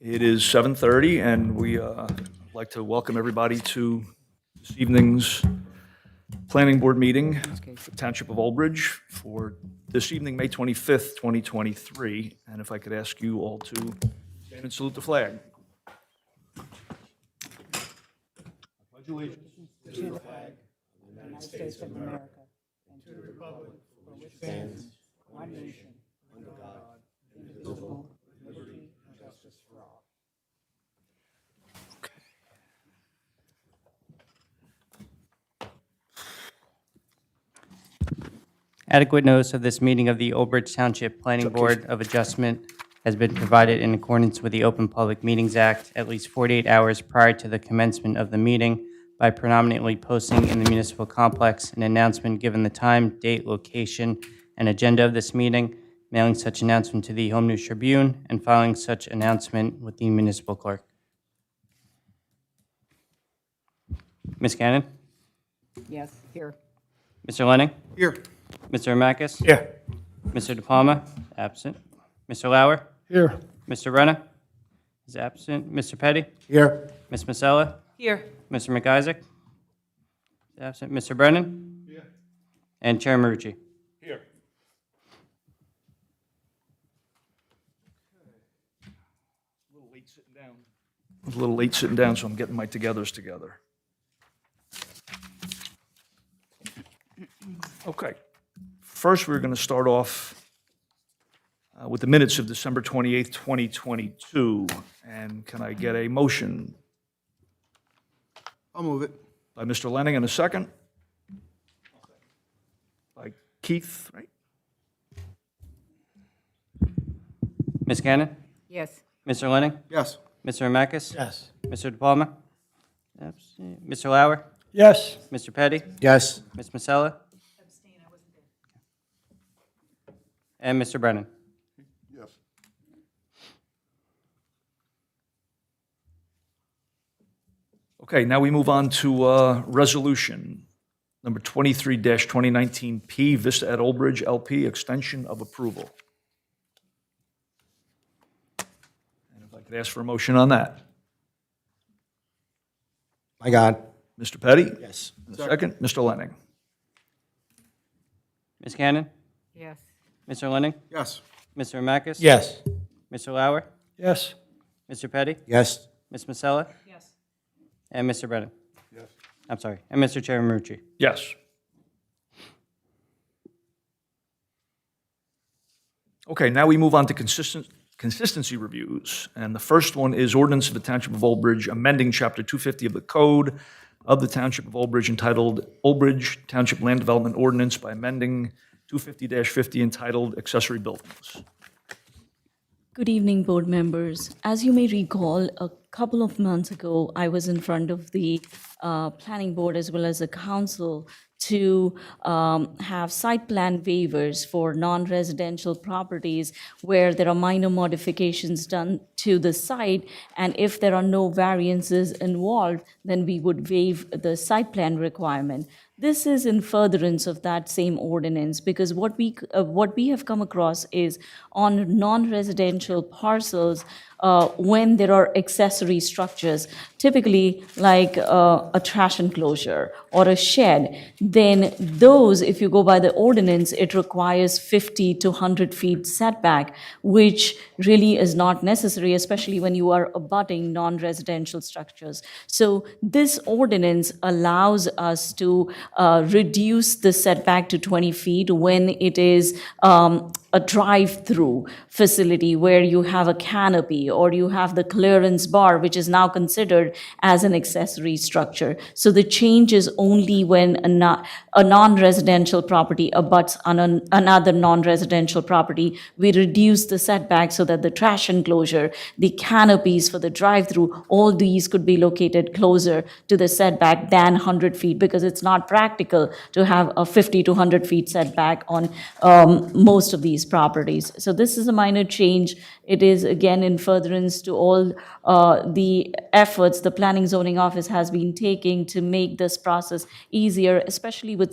It is 7:30, and we like to welcome everybody to this evening's Planning Board meeting for Township of Old Bridge for this evening, May 25th, 2023. And if I could ask you all to stand and salute the flag. Pledge allegiance to the flag of the United States of America and to the republic for which stands one nation, under God, indivisible, with liberty and justice for all. Adequate notice of this meeting of the Old Bridge Township Planning Board of Adjustment has been provided in accordance with the Open Public Meetings Act at least 48 hours prior to the commencement of the meeting by predominantly posting in the municipal complex an announcement given the time, date, location, and agenda of this meeting, mailing such announcement to the Home News Tribune, and filing such announcement with the municipal clerk. Ms. Cannon? Yes, here. Mr. Lenning? Here. Mr. Amakis? Yeah. Mr. De Palma? Absent. Mr. Lauer? Here. Mr. Renna is absent. Mr. Petty? Here. Ms. Masella? Here. Mr. McIsaac? Is absent. Mr. Brennan? Yeah. And Chair Marucci. here. A little late sitting down. I was a little late sitting down, so I'm getting my togethers together. Okay. First, we're going to start off with the minutes of December 28th, 2022. And can I get a motion I'll move it. by Mr. Lenning and a second? By Keith, right? Ms. Cannon? Yes. Mr. Lenning? Yes. Mr. Amakis? Yes. Mr. De Palma? Absent. Mr. Lauer? Yes. Mr. Petty? Yes. Ms. Masella? Abstain, I wasn't there. And Mr. Brennan. Yes. Okay, now we move on to resolution number 23-2019P, Vista at Old Bridge LP, extension of approval. And if I could ask for a motion on that. My God. Mr. Petty? Yes. And a second, Mr. Lenning. Ms. Cannon? Yes. Mr. Lenning? Yes. Mr. Amakis? Yes. Mr. Lauer? Yes. Mr. Petty? Yes. Ms. Masella? Yes. And Mr. Brennan. Yes. I'm sorry, and Mr. Chair Marucci. Yes. Okay, now we move on to consistency reviews. And the first one is ordinance of the Township of Old Bridge amending Chapter 250 of the Code of the Township of Old Bridge entitled Old Bridge Township Land Development Ordinance by amending 250-50 entitled Accessory Buildings. Good evening, board members. As you may recall, a couple of months ago, I was in front of the planning board as well as the council to have site plan waivers for non-residential properties where there are minor modifications done to the site, and if there are no variances involved, then we would waive the site plan requirement. This is in furtherance of that same ordinance, because what we have come across is on non-residential parcels, when there are accessory structures, typically like a trash enclosure or a shed, then those, if you go by the ordinance, it requires 50 to 100 feet setback, which really is not necessary, especially when you are abutting non-residential structures. So this ordinance allows us to reduce the setback to 20 feet when it is a drive-through facility where you have a canopy or you have the clearance bar, which is now considered as an accessory structure. So the change is only when a non-residential property abuts on another non-residential property. We reduce the setback so that the trash enclosure, the canopies for the drive-through, all these could be located closer to the setback than 100 feet because it's not practical to have a 50 to 100 feet setback on most of these properties. So this is a minor change. It is, again, in furtherance to all the efforts the Planning Zoning Office has been taking to make this process easier, especially with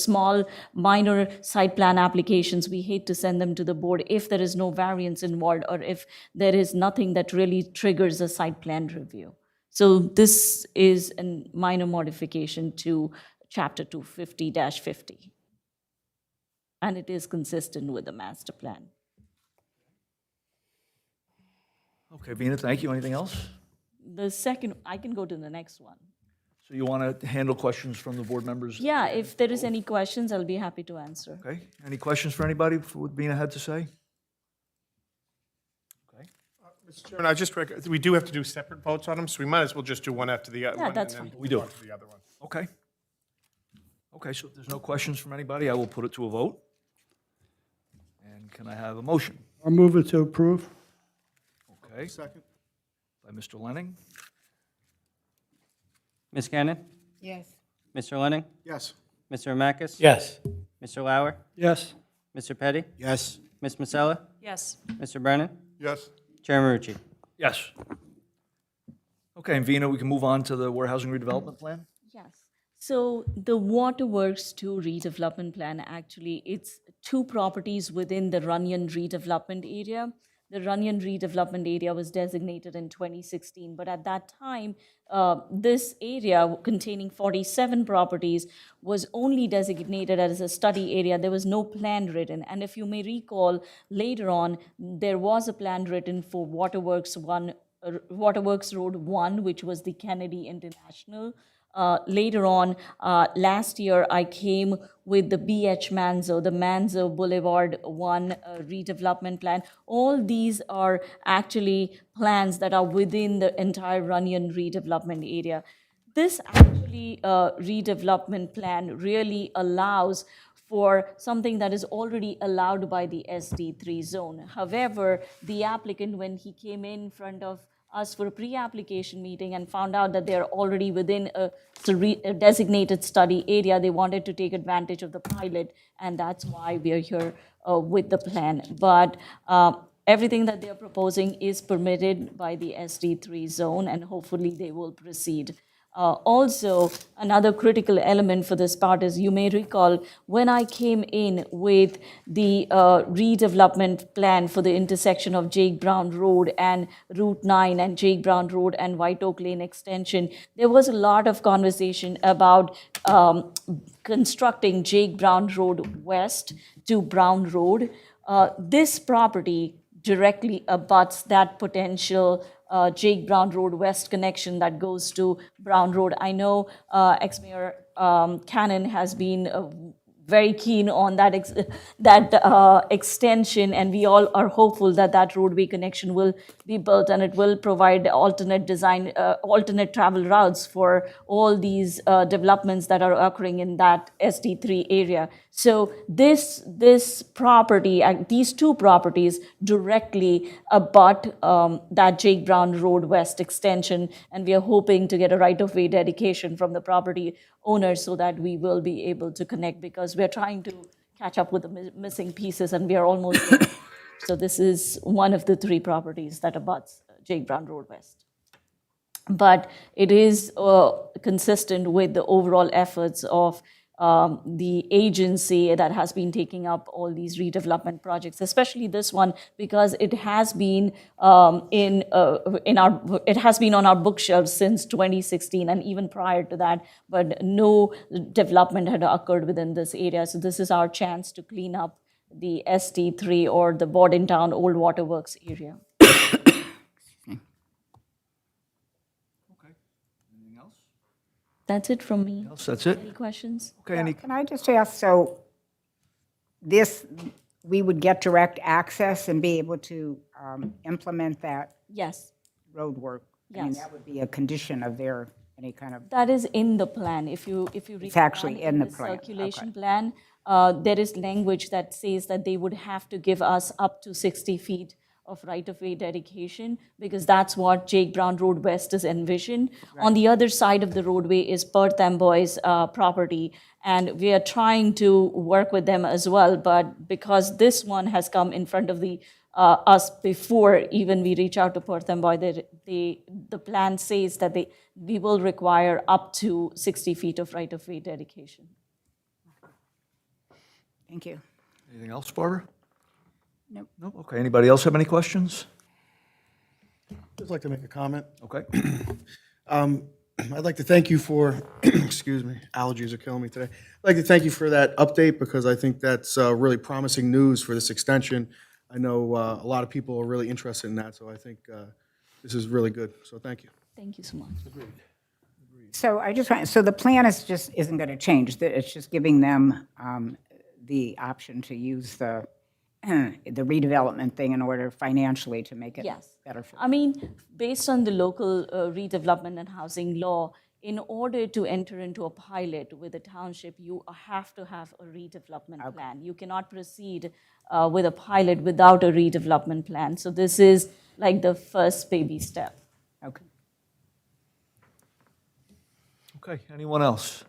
small, minor site plan applications. We hate to send them to the board if there is no variance involved or if there is nothing that really triggers a site plan review. So this is a minor modification to Chapter 250-50. And it is consistent with the master plan. Okay, Vina, thank you. Anything else? The second, I can go to the next one. So you want to handle questions from the board members? Yeah, if there is any questions, I'll be happy to answer. Okay, any questions for anybody for what Vina had to say? Okay, Mr. Chairman, we do have to do separate votes on them, so we might as well just do one after the other. Yeah, that's fine. We do. On to the other one. okay. Okay, so if there's no questions from anybody, I will put it to a vote. And can I have a motion? I'll move it to approve. Okay, Second. by Mr. Lenning. Ms. Cannon? Yes. Mr. Lenning? Yes. Mr. Amakis? Yes. Mr. Lauer? Yes. Mr. Petty? Yes. Ms. Masella? Yes. Mr. Brennan? Yes. Chair Marucci? Yes. Okay, and Vina, we can move on to the warehousing redevelopment plan? Yes. So the Waterworks 2 redevelopment plan, actually, it's 2 properties within the Runyon redevelopment area. The Runyon redevelopment area was designated in 2016, but at that time, this area containing 47 properties was only designated as a study area. There was no plan written. And if you may recall, later on, there was a plan written for Waterworks Road 1, which was the Kennedy International. Later on, last year, I came with the BH Manzo, the Manzo Boulevard 1 redevelopment plan. All these are actually plans that are within the entire Runyon redevelopment area. This actually redevelopment plan really allows for something that is already allowed by the SD3 zone. However, the applicant, when he came in front of us for a pre-application meeting and found out that they're already within a designated study area, they wanted to take advantage of the pilot, and that's why we are here with the plan. But everything that they're proposing is permitted by the SD3 zone, and hopefully they will proceed. Also, another critical element for this part is, you may recall, when I came in with the redevelopment plan for the intersection of Jake Brown Road and Route 9 and Jake Brown Road and White Oak Lane extension, there was a lot of conversation about constructing Jake Brown Road West to Brown Road. This property directly abuts that potential Jake Brown Road West connection that goes to Brown Road. I know ex-mayor Cannon has been very keen on that extension, and we all are hopeful that that roadway connection will be built and it will provide alternate design, alternate travel routes for all these developments that are occurring in that SD3 area. So this property, these 2 properties directly abut that Jake Brown Road West extension, and we are hoping to get a right-of-way dedication from the property owners so that we will be able to connect, because we're trying to catch up with the missing pieces and we are almost there. So this is one of the 3 properties that abuts Jake Brown Road West. But it is consistent with the overall efforts of the agency that has been taking up all these redevelopment projects, especially this one, because it has been it has been on our bookshelves since 2016 and even prior to that, but no development had occurred within this area. So this is our chance to clean up the SD3 or the Bordentown Old Waterworks area. Okay, anything else? That's it from me. That's it? Any questions? Okay, any, Can I just ask, so this, we would get direct access and be able to implement that Yes. road work? I mean, Yes. that would be a condition of their, any kind of, That is in the plan. If you read It's actually the in the plan, circulation okay. plan, there is language that says that they would have to give us up to 60 feet of right-of-way dedication, because that's what Jake Brown Road West is envisioned. On the other side of the roadway is Perth Amboy's property, and we are trying to work with them as well, but because this one has come in front of us before even we reach out to Perth Amboy, the plan says that we will require up to 60 feet of right-of-way dedication. Thank you. Anything else, Barbara? Nope. No? Okay, anybody else have any questions? Just like to make a comment. Okay. I'd like to thank you for, excuse me, allergies are killing me today. I'd like to thank you for that update because I think that's really promising news for this extension. I know a lot of people are really interested in that, so I think this is really good. So thank you. Thank you so much. So so the plan isn't going to change. It's just giving them the option to use the redevelopment thing in order financially to make it Yes. better for them. I mean, based on the local redevelopment and housing law, in order to enter into a pilot with a township, you have to have a redevelopment plan. You cannot proceed with a pilot without a redevelopment plan. So this is like the first baby step. Okay. Okay, anyone else?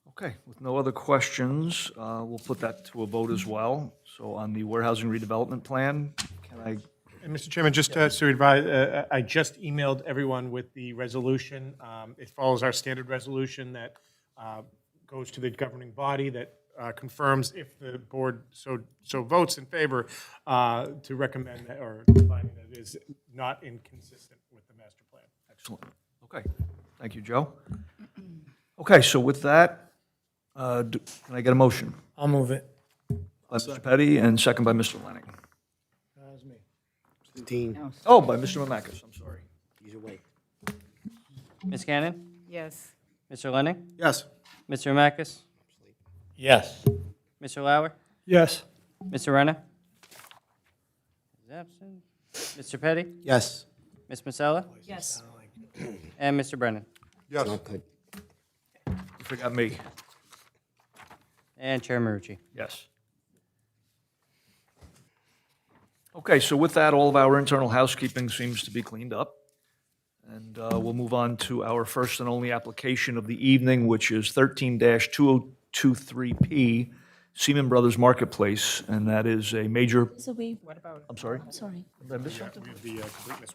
Okay, with no other questions, we'll put that to a vote as well. So on the warehousing redevelopment plan, can I, And Mr. Chairman, just to advise, I just emailed everyone with the resolution. It follows our standard resolution that goes to the governing body that confirms if the board so votes in favor to recommend that or finding that it is not inconsistent with the master plan. excellent. Okay, thank you, Joe. Okay, so with that, can I get a motion? I'll move it. By Mr. Petty and second by Mr. Lenning. Dean, Oh, by Mr. Mamakis, I'm sorry. he's away. Ms. Cannon? Yes. Mr. Lenning? Yes. Mr. Makis? Yes. Mr. Lauer? Yes. Mr. Renner? Is absent. Mr. Petty? Yes. Ms. Masella? Yes. And Mr. Brennan? Yes. You forgot me. And Chair Marucci. Yes. Okay, so with that, all of our internal housekeeping seems to be cleaned up. And we'll move on to our first and only application of the evening, which is 13-2023P, Seaman Brothers Marketplace, and that is a major, So we, I'm sorry? sorry. Did I miss something? We have the completeness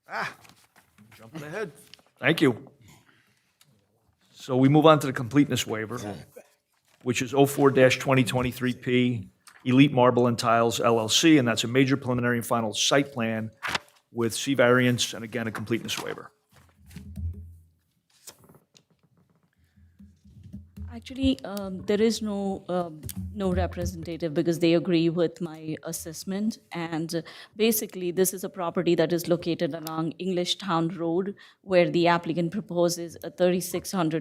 waiver. Jumping ahead. Thank you. So we move on to the completeness waiver, which is 04-2023P, Elite Marble and Tiles LLC, and that's a major preliminary and final site plan with C variance and again, a completeness waiver. Actually, there is no representative because they agree with my assessment. And basically, this is a property that is located along English Town Road, where the applicant proposes a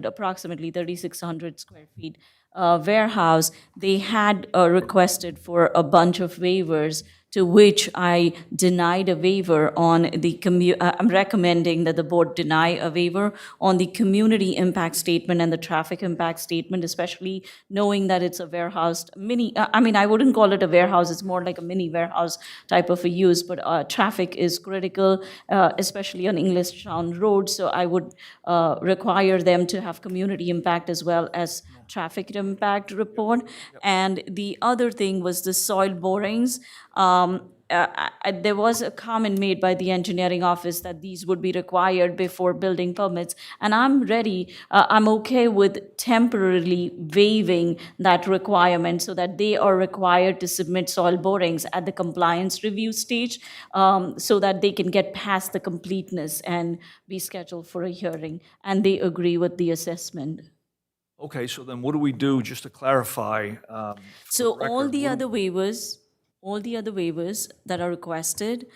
approximately 3,600 square feet warehouse. They had requested for a bunch of waivers, to which I denied a waiver on the, I'm recommending that the board deny a waiver on the community impact statement and the traffic impact statement, especially knowing that it's a warehouse, I wouldn't call it a warehouse, it's more like a mini warehouse type of a use, but traffic is critical, especially on English Town Road, so I would require them to have community impact as well as traffic impact report. And the other thing was the soil borings. There was a comment made by the engineering office that these would be required before building permits. And I'm okay with temporarily waiving that requirement so that they are required to submit soil borings at the compliance review stage so that they can get past the completeness and be scheduled for a hearing. And they agree with the assessment. Okay, so then what do we do, just to clarify? So record, all the other waivers that are requested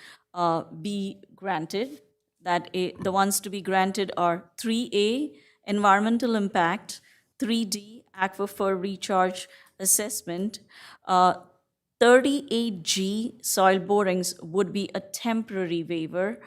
be granted. The ones to be granted are 3A, environmental impact, 3D, aquifer recharge assessment, 38G, soil borings would be a temporary waiver,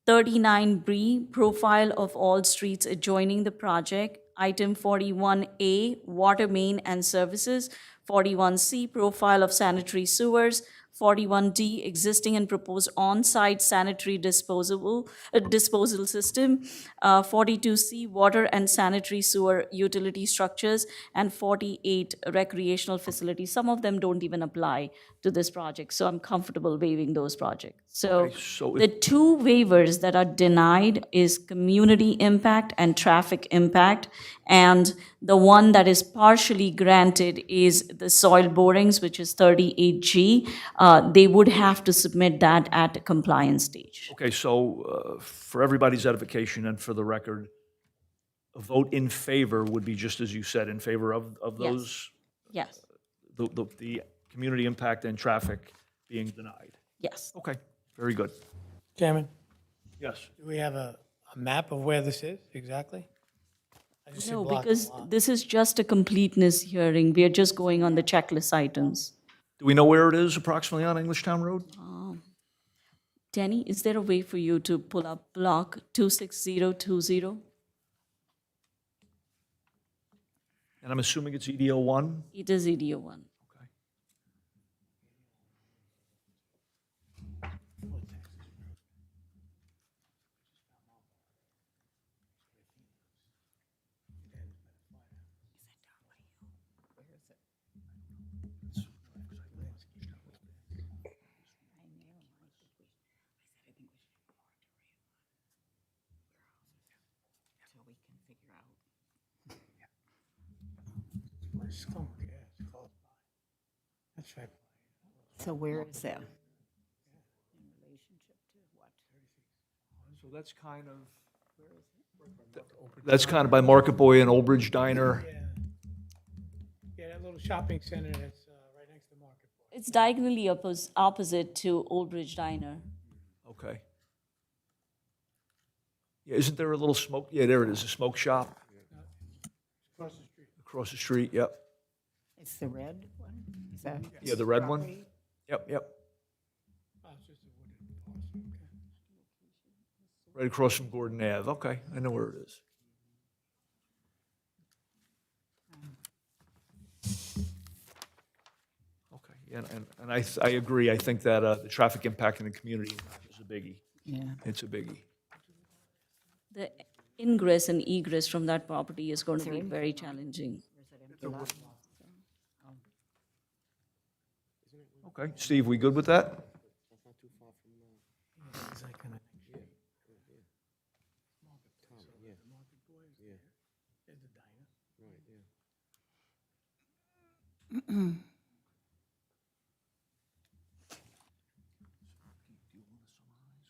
39B, profile of all streets adjoining the project. Item 41A, water main and services. 41C, profile of sanitary sewers. 41D, existing and proposed on-site sanitary disposal system. 42C, water and sanitary sewer utility structures. And 48, recreational facilities. Some of them don't even apply to this project, so I'm comfortable waiving those projects. So so the two waivers that are denied is community impact and traffic impact. And the one that is partially granted is the soil borings, which is 38G. They would have to submit that at a compliance stage. Okay, so for everybody's edification and for the record, a vote in favor would be just as you said, in favor of those, Yes, the community impact and traffic being denied. yes. Okay, very good. Chairman, Yes. do we have a map of where this is exactly? I just see No, block because lot. this is just a completeness hearing. We are just going on the checklist items. Do we know where it is approximately on Englishtown Road? Danny, is there a way for you to pull up block 26020? And I'm assuming it's EDO 1? It is EDO 1. Skunk, yeah, it's close by. That's right. So where is that? So that's kind of... That's kind of by Market Boy and Old Bridge Diner. Yeah. Yeah, that little shopping center that's right next to Market Boy. It's diagonally opposite to Old Bridge Diner. Okay. Yeah, isn't there a little smoke? Yeah, there it is, a smoke shop Across the street. across the street, yep. It's the red one? Is that? Yeah, the red one? Yep, yep. Oh, it's just a wooded parcel, okay. Right across from Gordon Ave. Okay, I know where it is. Okay, yeah, and I agree. I think that the traffic impact in the community is a biggie. Yeah. It's a biggie. The ingress and egress from that property is going to be very challenging. Okay, Steve, we good with that?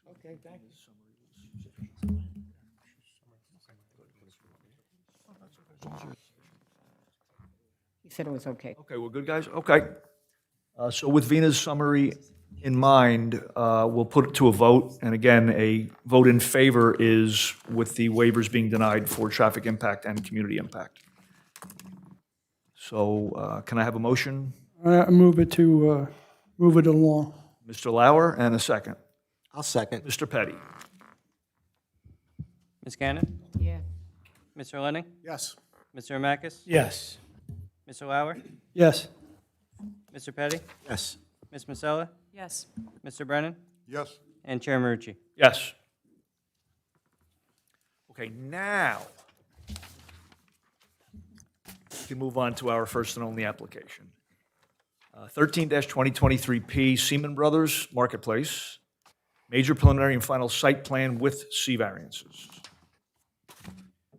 Okay, thank you. He said it was okay. Okay, we're good, guys? Okay. So with Vina's summary in mind, we'll put it to a vote. And again, a vote in favor is with the waivers being denied for traffic impact and community impact. So can I have a motion? I move it to, move it along. Mr. Lauer, and a second. I'll second. Mr. Petty? Ms. Gannon? Yeah. Mr. Lenning? Yes. Mr. Amakis? Yes. Mr. Lauer? Yes. Mr. Petty? Yes. Ms. Masella? Yes. Mr. Brennan? Yes. And Chair Marucci. Yes. Okay, now we can move on to our first and only application. 13-2023P Seaman Brothers Marketplace, major preliminary and final site plan with C variances.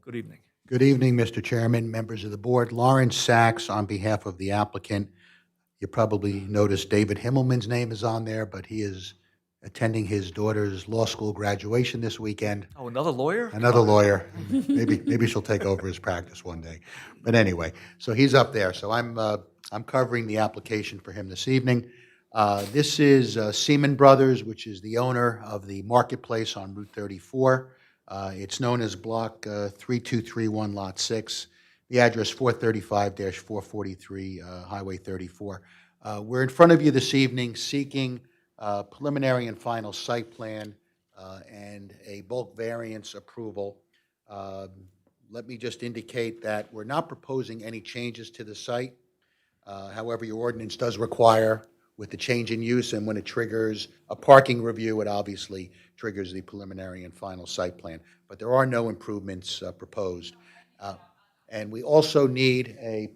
Good evening. Good evening, Mr. Chairman, members of the board. Lawrence Sachs on behalf of the applicant. You probably noticed David Himmelman's name is on there, but he is attending his daughter's law school graduation this weekend. Oh, another lawyer? Another lawyer. Maybe she'll take over his practice one day. But anyway, so he's up there. So I'm covering the application for him this evening. This is Seaman Brothers, which is the owner of the marketplace on Route 34. It's known as Block 3231, Lot 6. The address 435-443 Highway 34. We're in front of you this evening seeking preliminary and final site plan and a bulk variance approval. let me just indicate that we're not proposing any changes to the site. However, your ordinance does require, with the change in use and when it triggers a parking review, it obviously triggers the preliminary and final site plan. But there are no improvements proposed. And we also need a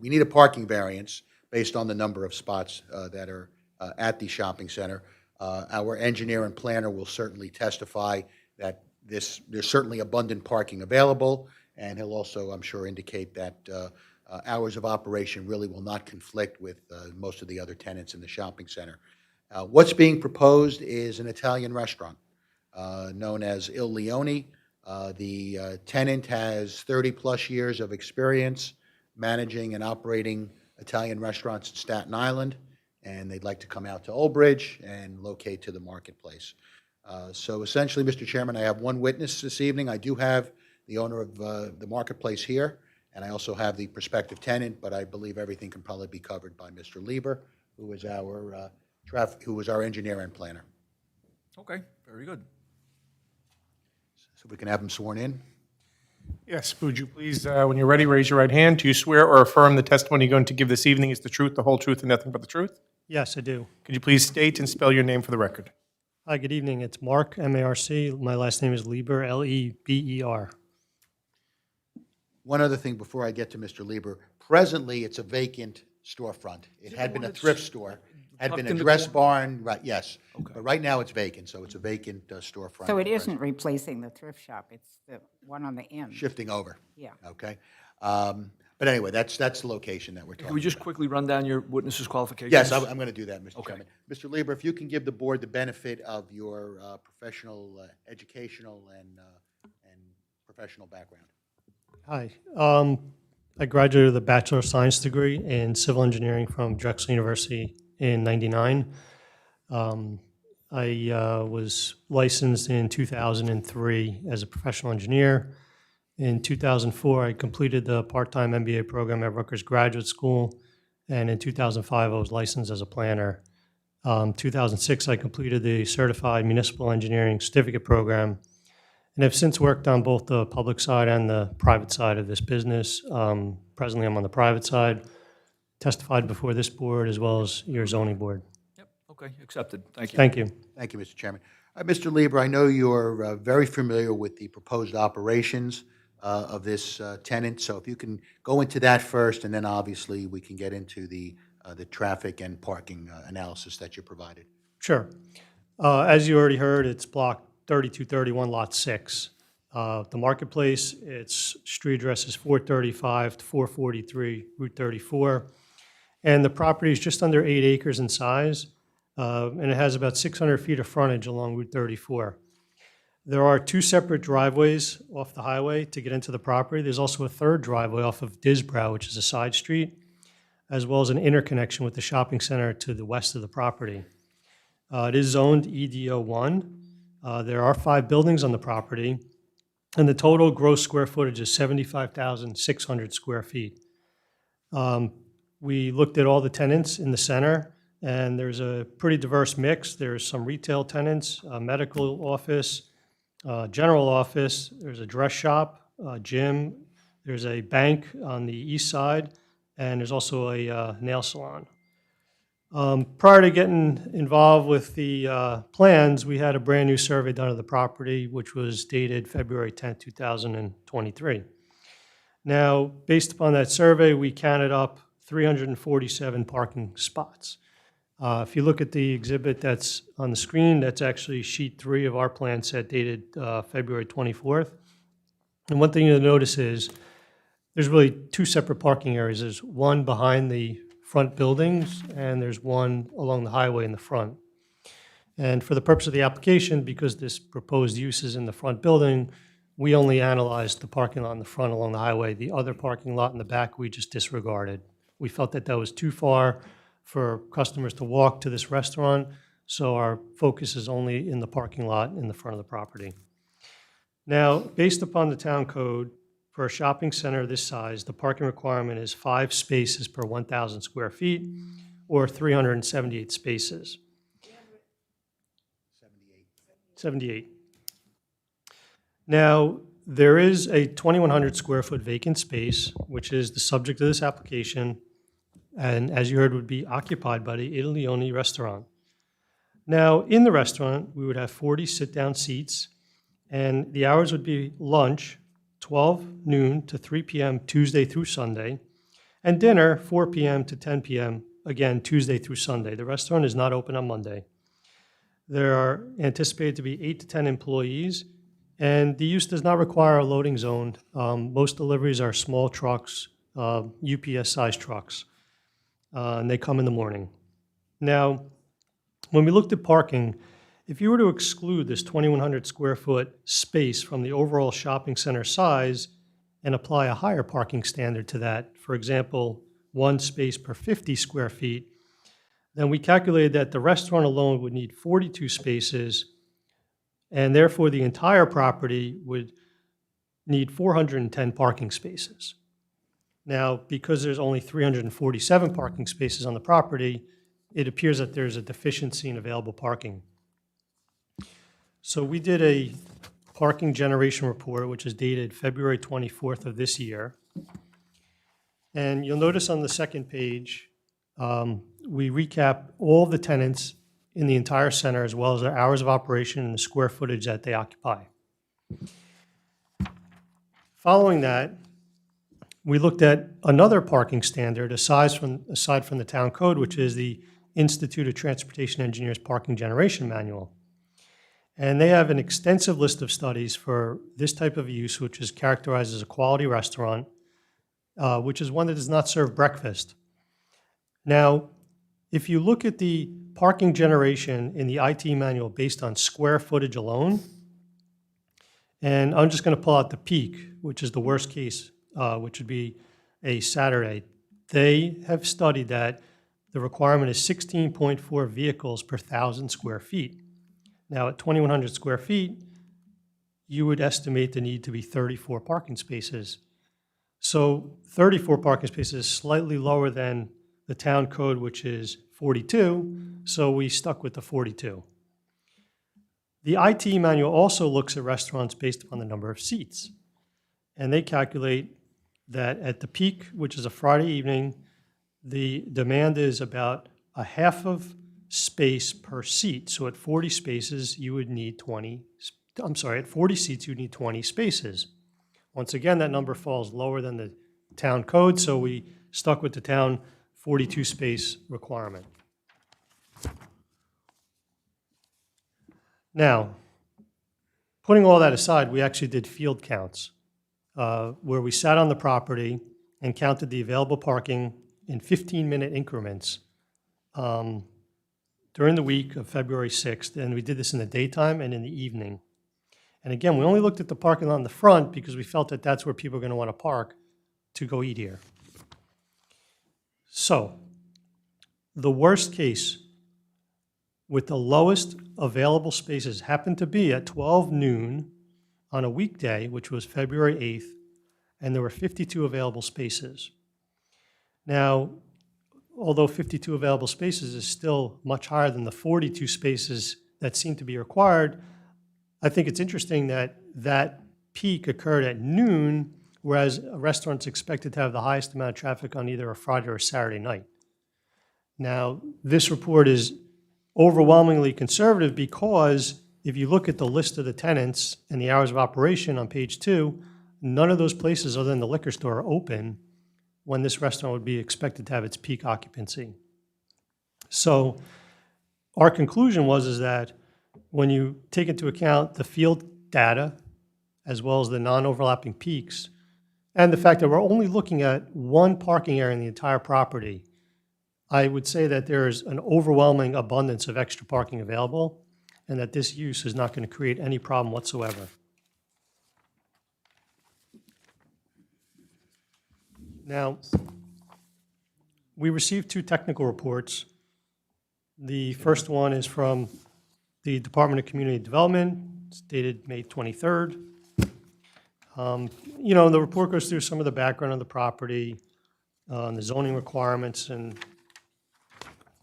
we need a parking variance based on the number of spots that are at the shopping center. Our engineer and planner will certainly testify that there's certainly abundant parking available, and he'll also, I'm sure, indicate that hours of operation really will not conflict with most of the other tenants in the shopping center. What's being proposed is an Italian restaurant known as Il Leone. The tenant has 30-plus years of experience managing and operating Italian restaurants in Staten Island, and they'd like to come out to Old Bridge and locate to the marketplace. So essentially, Mr. Chairman, I have one witness this evening. I do have the owner of the marketplace here, and I also have the prospective tenant, but I believe everything can probably be covered by Mr. Lieber, who is our engineer and planner. Okay, very good. So we can have him sworn in. Yes, would you please, when you're ready, raise your right hand. Do you swear or affirm the testimony you're going to give this evening is the truth, the whole truth, and nothing but the truth? Yes, I do. Could you please state and spell your name for the record? Hi, good evening. It's Mark, M-A-R-C. My last name is Lieber, L-E-B-E-R. One other thing before I get to Mr. Lieber. Presently, it's a vacant storefront. It had been a thrift store, had been a tucked in the dress barn, right, yes. But right now, it's vacant, so it's a vacant storefront. So it isn't replacing the thrift shop, it's the one on the end. Shifting over, Yeah. okay? But anyway, that's the location that we're talking Can we just about. quickly run down your witnesses' qualifications? Yes, I'm going to do that, Mr. Okay. Chairman. Mr. Lieber, if you can give the board the benefit of your professional, educational, and professional background. Hi. I graduated with a Bachelor of Science degree in Civil Engineering from Drexel University in '99. I was licensed in 2003 as a professional engineer. In 2004, I completed the part-time MBA program at Rutgers Graduate School, and in 2005, I was licensed as a planner. 2006, I completed the Certified Municipal Engineering Certificate Program, and have since worked on both the public side and the private side of this business. Presently, I'm on the private side, testified before this board as well as your zoning board. Yep, okay, accepted. Thank you. Thank you. Thank you, Mr. Chairman. Mr. Lieber, I know you're very familiar with the proposed operations of this tenant, so if you can go into that first, and then obviously we can get into the traffic and parking analysis that you provided. Sure. As you already heard, it's block 3231, lot 6. The marketplace, its street address is 435 to 443 Route 34. And the property is just under 8 acres in size, and it has about 600 feet of frontage along Route 34. There are 2 separate driveways off the highway to get into the property. There's also a third driveway off of Disbrow, which is a side street, as well as an interconnection with the shopping center to the west of the property. It is zoned EDO 1. There are 5 buildings on the property, and the total gross square footage is 75,600 square feet. We looked at all the tenants in the center, and there's a pretty diverse mix. There's some retail tenants, a medical office, general office, there's a dress shop, a gym, there's a bank on the east side, and there's also a nail salon. Prior to getting involved with the plans, we had a brand-new survey done of the property, which was dated February 10, 2023. Now, based upon that survey, we counted up 347 parking spots. If you look at the exhibit that's on the screen, that's actually sheet 3 of our plan set dated February 24th. And one thing you'll notice is there's really 2 separate parking areas. There's one behind the front buildings, and there's one along the highway in the front. And for the purpose of the application, because this proposed use is in the front building, we only analyzed the parking lot in the front along the highway. The other parking lot in the back, we just disregarded. We felt that that was too far for customers to walk to this restaurant, so our focus is only in the parking lot in the front of the property. Now, based upon the town code, for a shopping center this size, the parking requirement is 5 spaces per 1,000 square feet, or 378 spaces. 78. Now, there is a 2,100 square foot vacant space, which is the subject of this application, and as you heard, would be occupied by the Italy-only restaurant. Now, in the restaurant, we would have 40 sit-down seats, and the hours would be lunch, 12 noon to 3 p.m. Tuesday through Sunday, and dinner, 4 p.m. to 10 p.m., again, Tuesday through Sunday. The restaurant is not open on Monday. There are anticipated to be 8 to 10 employees, and the use does not require a loading zone. Most deliveries are small trucks, UPS-sized trucks, and they come in the morning. Now, when we looked at parking, if you were to exclude this 2,100 square foot space from the overall shopping center size and apply a higher parking standard to that, for example, 1 space per 50 square feet, then we calculated that the restaurant alone would need 42 spaces, and therefore the entire property would need 410 parking spaces. Now, because there's only 347 parking spaces on the property, it appears that there's a deficiency in available parking. So we did a parking generation report, which is dated February 24th of this year. And you'll notice on the second page, we recap all the tenants in the entire center, as well as their hours of operation and the square footage that they occupy. Following that, we looked at another parking standard aside from the town code, which is the Institute of Transportation Engineers Parking Generation Manual. And they have an extensive list of studies for this type of use, which is characterized as a quality restaurant, which is one that does not serve breakfast. Now, if you look at the parking generation in the IT manual based on square footage alone, and I'm just going to pull out the peak, which is the worst case, which would be a Saturday. They have studied that the requirement is 16.4 vehicles per 1,000 square feet. Now, at 2,100 square feet, you would estimate the need to be 34 parking spaces. So 34 parking spaces is slightly lower than the town code, which is 42, so we stuck with the 42. The IT manual also looks at restaurants based upon the number of seats. And they calculate that at the peak, which is a Friday evening, the demand is about a half of space per seat. So at 40 spaces, you would need at 40 seats, you would need 20 spaces. Once again, that number falls lower than the town code, so we stuck with the town 42 space requirement. Now, putting all that aside, we actually did field counts, where we sat on the property and counted the available parking in 15-minute increments during the week of February 6th, and we did this in the daytime and in the evening. And again, we only looked at the parking lot in the front because we felt that that's where people are going to want to park to go eat here. So, the worst case with the lowest available spaces happened to be at 12 noon on a weekday, which was February 8th, and there were 52 available spaces. Now, although 52 available spaces is still much higher than the 42 spaces that seem to be required, I think it's interesting that that peak occurred at noon, whereas a restaurant's expected to have the highest amount of traffic on either a Friday or a Saturday night. Now, this report is overwhelmingly conservative because if you look at the list of the tenants and the hours of operation on page 2, none of those places other than the liquor store are open when this restaurant would be expected to have its peak occupancy. So our conclusion was that when you take into account the field data as well as the non-overlapping peaks, and the fact that we're only looking at one parking area in the entire property, I would say that there is an overwhelming abundance of extra parking available and that this use is not going to create any problem whatsoever. Now, we received 2 technical reports. The first one is from the Department of Community Development. It's dated May 23rd. The report goes through some of the background of the property, and the zoning requirements, and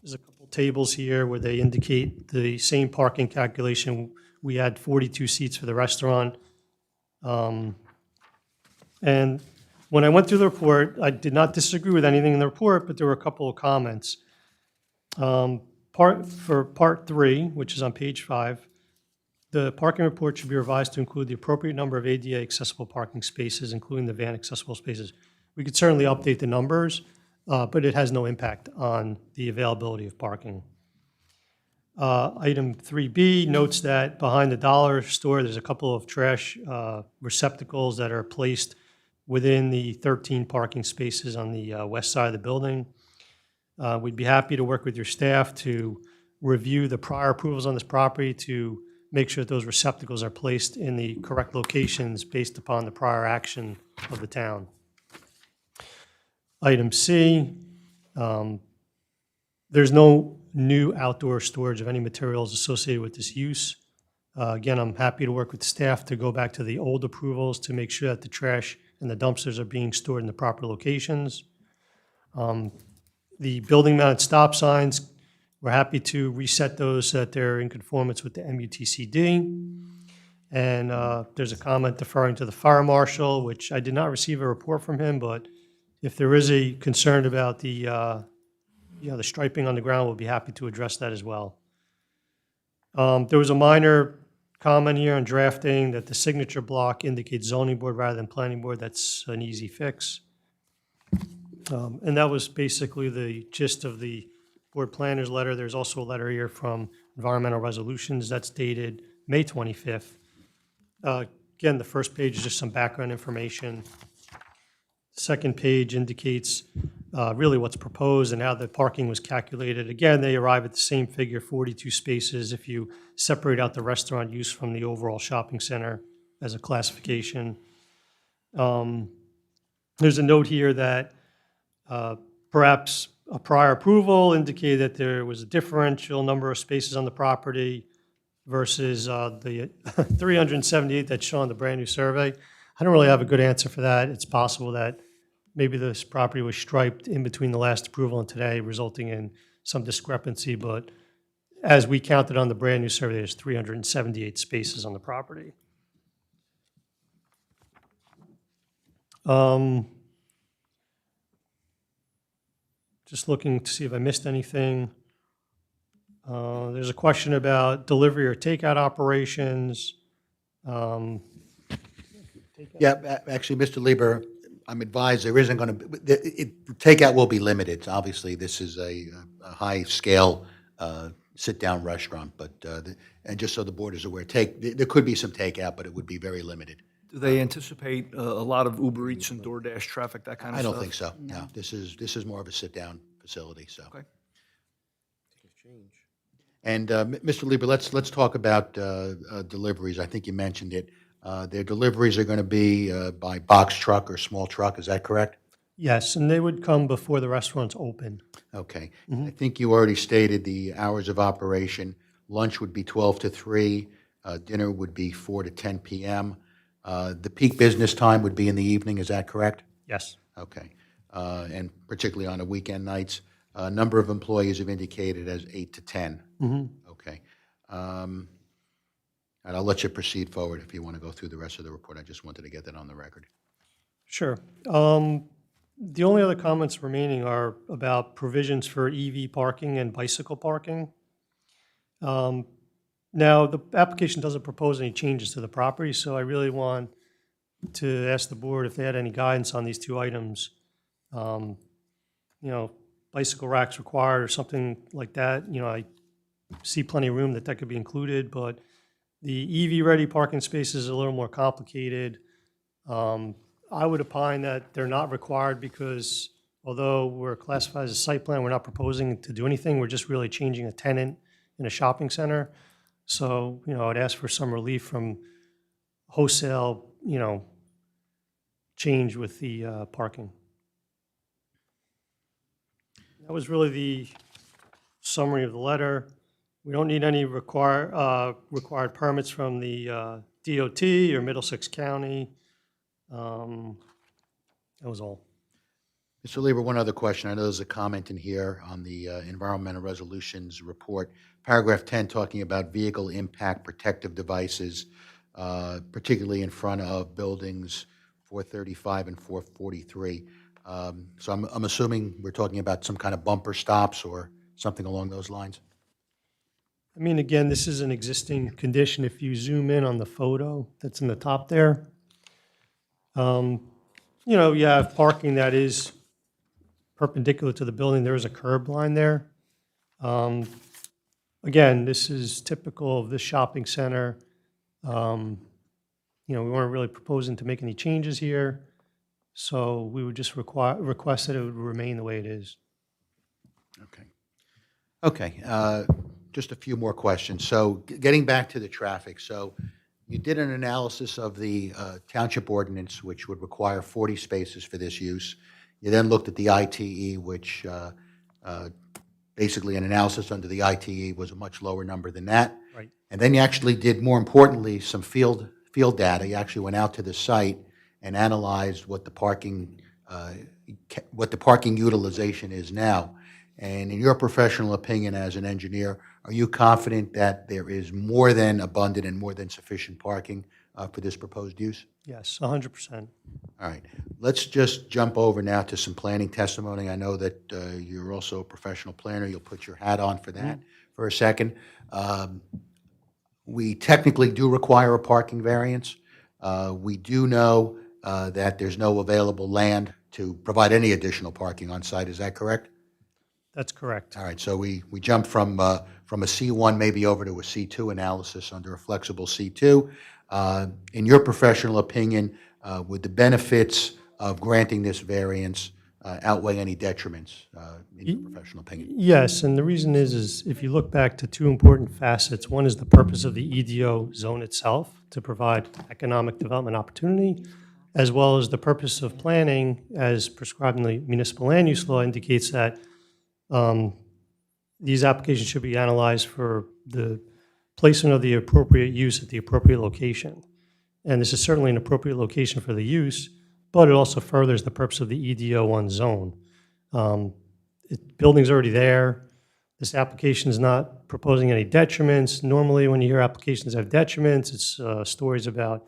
there's a couple tables here where they indicate the same parking calculation. We had 42 seats for the restaurant. And when I went through the report, I did not disagree with anything in the report, but there were a couple of comments. For Part 3, which is on page 5, the parking report should be revised to include the appropriate number of ADA accessible parking spaces, including the van accessible spaces. We could certainly update the numbers, but it has no impact on the availability of parking. Item 3B notes that behind the dollar store, there's a couple of trash receptacles that are placed within the 13 parking spaces on the west side of the building. We'd be happy to work with your staff to review the prior approvals on this property to make sure that those receptacles are placed in the correct locations based upon the prior action of the town. Item C, there's no new outdoor storage of any materials associated with this use. Again, I'm happy to work with staff to go back to the old approvals to make sure that the trash and the dumpsters are being stored in the proper locations. The building-mounted stop signs, we're happy to reset those so that they're in conformance with the MUTCD. And there's a comment deferring to the fire marshal, which I did not receive a report from him, but if there is a concern about the striping on the ground, we'll be happy to address that as well. There was a minor comment here on drafting that the signature block indicates zoning board rather than planning board. That's an easy fix. And that was basically the gist of the board planner's letter. There's also a letter here from Environmental Resolutions that's dated May 25th. Again, the first page is just some background information. Second page indicates really what's proposed and how the parking was calculated. Again, they arrive at the same figure, 42 spaces, if you separate out the restaurant use from the overall shopping center as a classification. There's a note here that perhaps a prior approval indicated that there was a differential number of spaces on the property versus the 378 that's shown on the brand-new survey. I don't really have a good answer for that. It's possible that maybe this property was striped in between the last approval and today, resulting in some discrepancy, but as we counted on the brand-new survey, there's 378 spaces on the property. Just looking to see if I missed anything. There's a question about delivery or takeout operations. Yeah, actually, Mr. Lieber, I'm advised there isn't going to be, takeout will be limited. Obviously, this is a high-scale sit-down restaurant, but, and just so the board is aware, there could be some takeout, but it would be very limited. Do they anticipate a lot of Uber Eats and DoorDash traffic, that kind of I stuff? don't think so, no. This is more of a sit-down facility, so. Okay. And, Mr. Lieber, let's talk about deliveries. I think you mentioned it. Their deliveries are going to be by box truck or small truck, is that correct? Yes, and they would come before the restaurant's open. Okay. I think you already stated the hours of operation. Lunch would be 12 to 3, dinner would be 4 to 10 p.m. The peak business time would be in the evening, is that correct? Yes. Okay. And particularly on the weekend nights. Number of employees have indicated as 8 to 10. Okay. And I'll let you proceed forward if you want to go through the rest of the report. I just wanted to get that on the record. Sure. The only other comments remaining are about provisions for EV parking and bicycle parking. Now, the application doesn't propose any changes to the property, so I really want to ask the board if they had any guidance on these two items. Bicycle racks required or something like that. I see plenty of room that could be included, but the EV-ready parking space is a little more complicated. I would opine that they're not required because although we're classified as a site plan, we're not proposing to do anything. We're just really changing a tenant in a shopping center. So, I'd ask for some relief from wholesale, change with the parking. That was really the summary of the letter. We don't need any required permits from the DOT or Middlesex County. That was all. Mr. Lieber, one other question. I know there's a comment in here on the Environmental Resolutions report. Paragraph 10 talking about vehicle impact protective devices, particularly in front of buildings 435 and 443. So I'm assuming we're talking about some kind of bumper stops or something along those lines? I mean, again, this is an existing condition. If you zoom in on the photo that's in the top there, you know, you have parking that is perpendicular to the building. There is a curb line there. Again, this is typical of this shopping center. You know, we weren't really proposing to make any changes here, so we would just request that it would remain the way it is. Okay. Okay, just a few more questions. So getting back to the traffic, so you did an analysis of the township ordinance, which would require 40 spaces for this use. You then looked at the ITE, which basically an analysis under the ITE was a much lower number than that. Right. And then you actually did, more importantly, some field data. You actually went out to the site and analyzed what the parking utilization is now. And in your professional opinion as an engineer, are you confident that there is more than abundant and more than sufficient parking for this proposed use? Yes, 100%. All right, let's just jump over now to some planning testimony. I know that you're also a professional planner. You'll put your hat on for that for a second. We technically do require a parking variance. We do know that there's no available land to provide any additional parking on site. Is that correct? That's correct. All right, so we jumped from a C1 maybe over to a C2 analysis under a flexible C2. In your professional opinion, would the benefits of granting this variance outweigh any detriments, in your professional opinion? Yes, and the reason is if you look back to two important facets, one is the purpose of the EDO zone itself, to provide economic development opportunity, as well as the purpose of planning, as prescribed in the municipal land use law, indicates that these applications should be analyzed for the placement of the appropriate use at the appropriate location. And this is certainly an appropriate location for the use, but it also furthers the purpose of the EDO1 zone. Building's already there. This application is not proposing any detriments. Normally, when you hear applications have detriments, it's stories about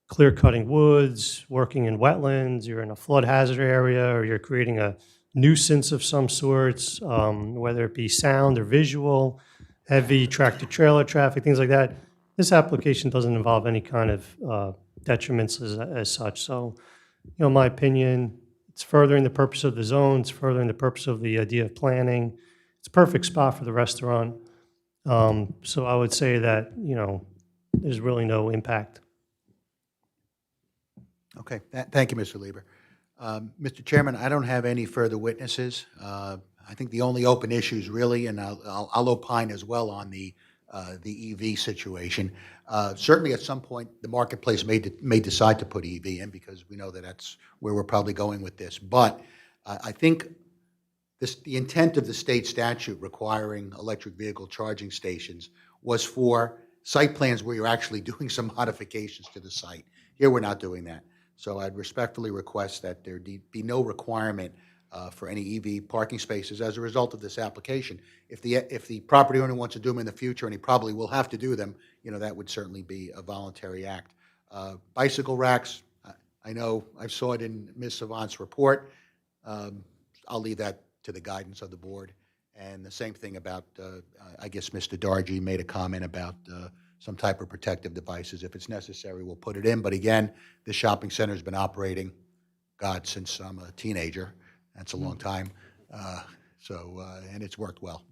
clear-cutting woods, working in wetlands, you're in a flood hazard area, or you're creating a nuisance of some sorts, whether it be sound or visual, heavy tractor-trailer traffic, things like that. This application doesn't involve any kind of detriments as such. So, you know, in my opinion, it's furthering the purpose of the zone, it's furthering the purpose of the idea of planning. It's a perfect spot for the restaurant. So I would say that, you know, there's really no impact. Okay, thank you, Mr. Lieber. Mr. Chairman, I don't have any further witnesses. I think the only open issues really, and I'll opine as well on the EV situation. Certainly at some point, the marketplace may decide to put EV in because we know that that's where we're probably going with this. But I think the intent of the state statute requiring electric vehicle charging stations was for site plans where you're actually doing some modifications to the site. Here, we're not doing that. So I'd respectfully request that there be no requirement for any EV parking spaces as a result of this application. If the property owner wants to do them in the future, and he probably will have to do them, you know, that would certainly be a voluntary act. Bicycle racks, I know I saw it in Ms. Savant's report. I'll leave that to the guidance of the board. And the same thing about, I guess Mr. Dargy made a comment about some type of protective devices. If it's necessary, we'll put it in. But again, this shopping center's been operating, God, since I'm a teenager. That's a long time. And it's worked well.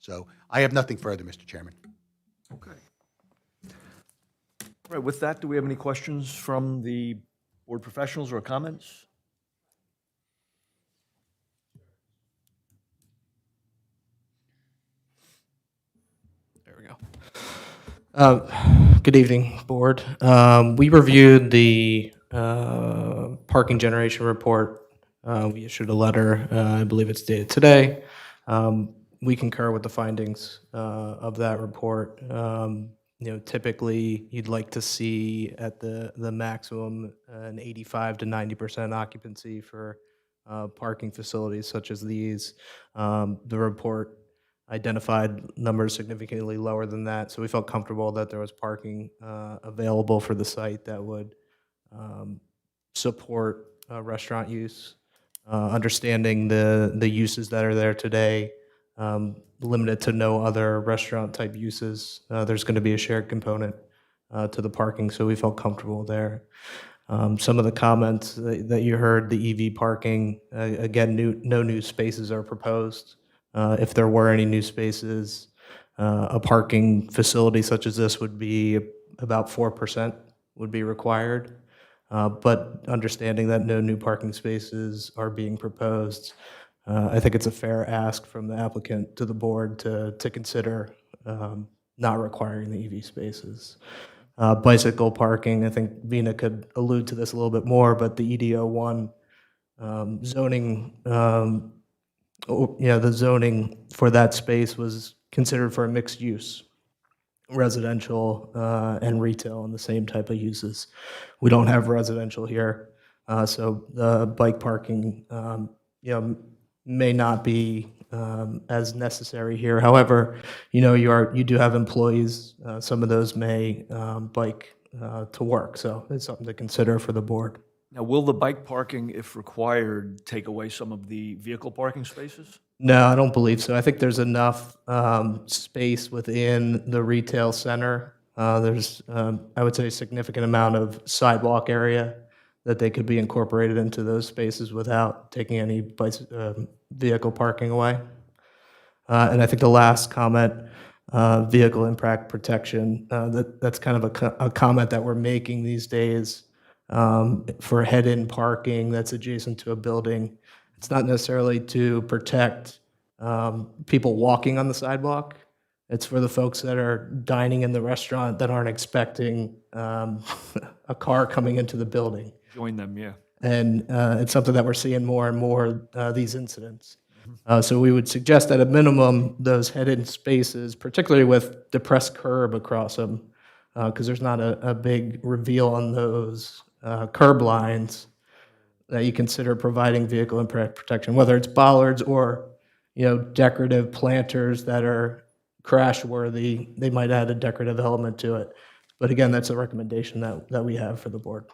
So I have nothing further, Mr. Chairman. Okay. All right, with that, do we have any questions from the board professionals or comments? There we go. Good evening, board. We reviewed the parking generation report. We issued a letter, I believe it's dated today. We concur with the findings of that report. You know, typically, you'd like to see at the maximum an 85 to 90% occupancy for parking facilities such as these. The report identified numbers significantly lower than that, so we felt comfortable that there was parking available for the site that would support restaurant use, understanding the uses that are there today, limited to no other restaurant-type uses. There's going to be a shared component to the parking, so we felt comfortable there. Some of the comments that you heard, the EV parking, again, no new spaces are proposed. If there were any new spaces, a parking facility such as this would be about 4% would be required. But understanding that no new parking spaces are being proposed, I think it's a fair ask from the applicant to the board to consider not requiring the EV spaces. Bicycle parking, I think Vina could allude to this a little bit more, but the EDO 1 zoning, the zoning for that space was considered for a mixed use, residential and retail, and the same type of uses. We don't have residential here, so the bike parking, may not be as necessary here. However, you do have employees. Some of those may bike to work, so it's something to consider for the board. Now, will the bike parking, if required, take away some of the vehicle parking spaces? No, I don't believe so. I think there's enough space within the retail center. There's, I would say, a significant amount of sidewalk area that they could be incorporated into those spaces without taking any vehicle parking away. And I think the last comment, vehicle impact protection, that's kind of a comment that we're making these days for head-in parking that's adjacent to a building. It's not necessarily to protect people walking on the sidewalk. It's for the folks that are dining in the restaurant that aren't expecting a car coming into the building. Join them, yeah. And it's something that we're seeing more and more, these incidents. So we would suggest at a minimum, those head-in spaces, particularly with depressed curb across them, because there's not a big reveal on those curb lines, that you consider providing vehicle impact protection, whether it's bollards or, decorative planters that are crash-worthy. They might add a decorative element to it. But again, that's a recommendation that we have for the board.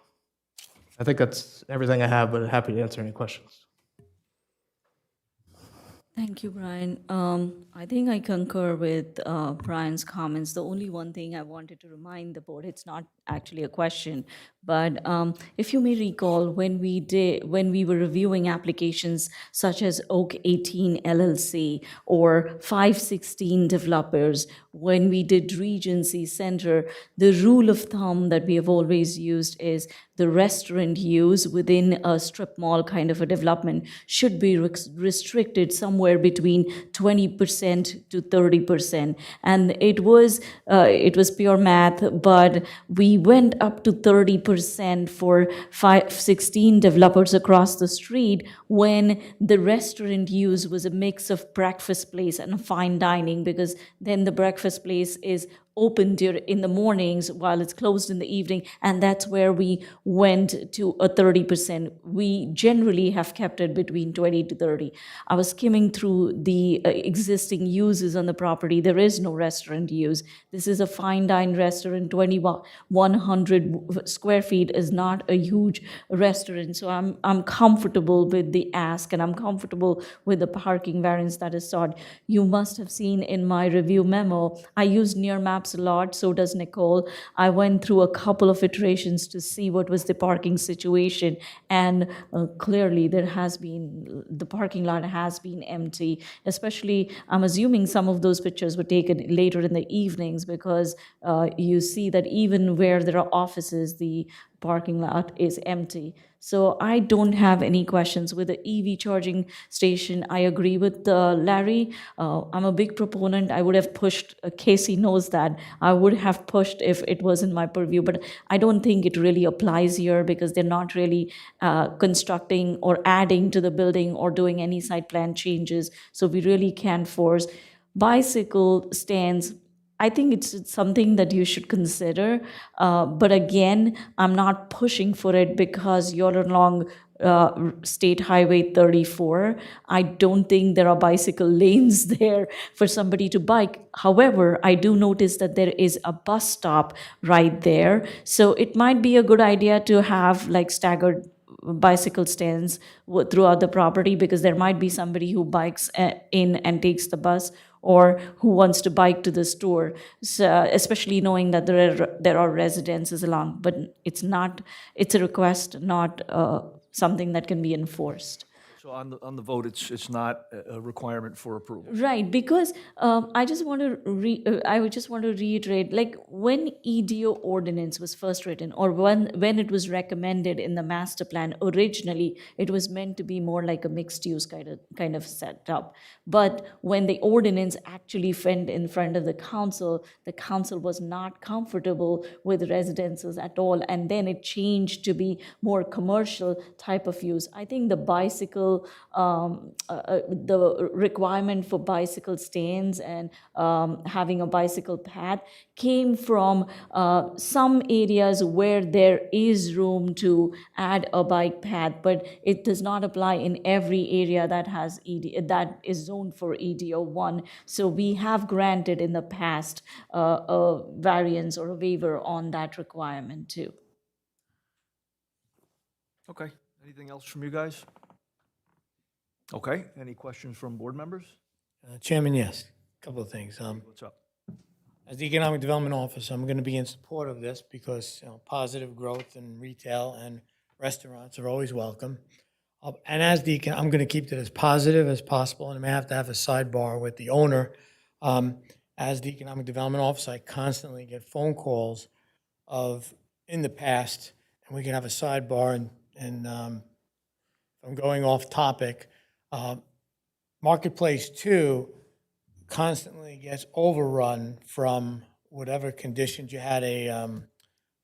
I think that's everything I have, but happy to answer any questions. Thank you, Brian. I think I concur with Brian's comments. The only one thing I wanted to remind the board, it's not actually a question, but if you may recall, when we were reviewing applications such as Oak 18 LLC or 516 developers, when we did Regency Center, the rule of thumb that we have always used is the restaurant use within a strip mall kind of a development should be restricted somewhere between 20% to 30%. And it was pure math, but we went up to 30% for 516 developers across the street when the restaurant use was a mix of breakfast place and fine dining, because then the breakfast place is open in the mornings while it's closed in the evening, and that's where we went to a 30%. We generally have kept it between 20 to 30. I was skimming through the existing uses on the property. There is no restaurant use. This is a fine dine restaurant. 2,100 square feet is not a huge restaurant, so I'm comfortable with the ask, and I'm comfortable with the parking variance that is sought. You must have seen in my review memo, I use Near Maps a lot, so does Nicole. I went through a couple of iterations to see what was the parking situation, and clearly the parking lot has been empty, especially, I'm assuming some of those pictures were taken later in the evenings, because you see that even where there are offices, the parking lot is empty. So I don't have any questions with the EV charging station. I agree with Larry. I'm a big proponent. I would have pushed, Casey knows that, I would have pushed if it was in my purview, but I don't think it really applies here because they're not really constructing or adding to the building or doing any site plan changes. So we really can't force. Bicycle stands, I think it's something that you should consider. But again, I'm not pushing for it because you're along State Highway 34. I don't think there are bicycle lanes there for somebody to bike. However, I do notice that there is a bus stop right there. So it might be a good idea to have like staggered bicycle stands throughout the property, because there might be somebody who bikes in and takes the bus, or who wants to bike to the store, so, especially knowing that there are residences along. But it's a request, not something that can be enforced. So on the vote, it's not a requirement for approval. Right, because I just want to I would just want to reiterate, like when EDO ordinance was first written, or when it was recommended in the master plan originally, it was meant to be more like a mixed use kind of setup. But when the ordinance actually went in front of the council was not comfortable with residences at all, and then it changed to be more commercial type of use. I think the bicycle, the requirement for bicycle stands and having a bicycle path came from some areas where there is room to add a bike path, but it does not apply in every area that has that is zoned for EDO 1. So we have granted in the past a variance or a waiver on that requirement too. Okay, anything else from you guys? Okay, any questions from board members? Chairman, yes. Couple of things. What's up? As the Economic Development Officer, I'm going to be in support of this because, positive growth in retail and restaurants are always welcome. And I'm going to keep it as positive as possible, and I may have to have a sidebar with the owner. As the Economic Development Officer, I constantly get phone calls in the past, and we can have a sidebar, and I'm going off topic. Marketplace 2 constantly gets overrun from whatever conditions. You had a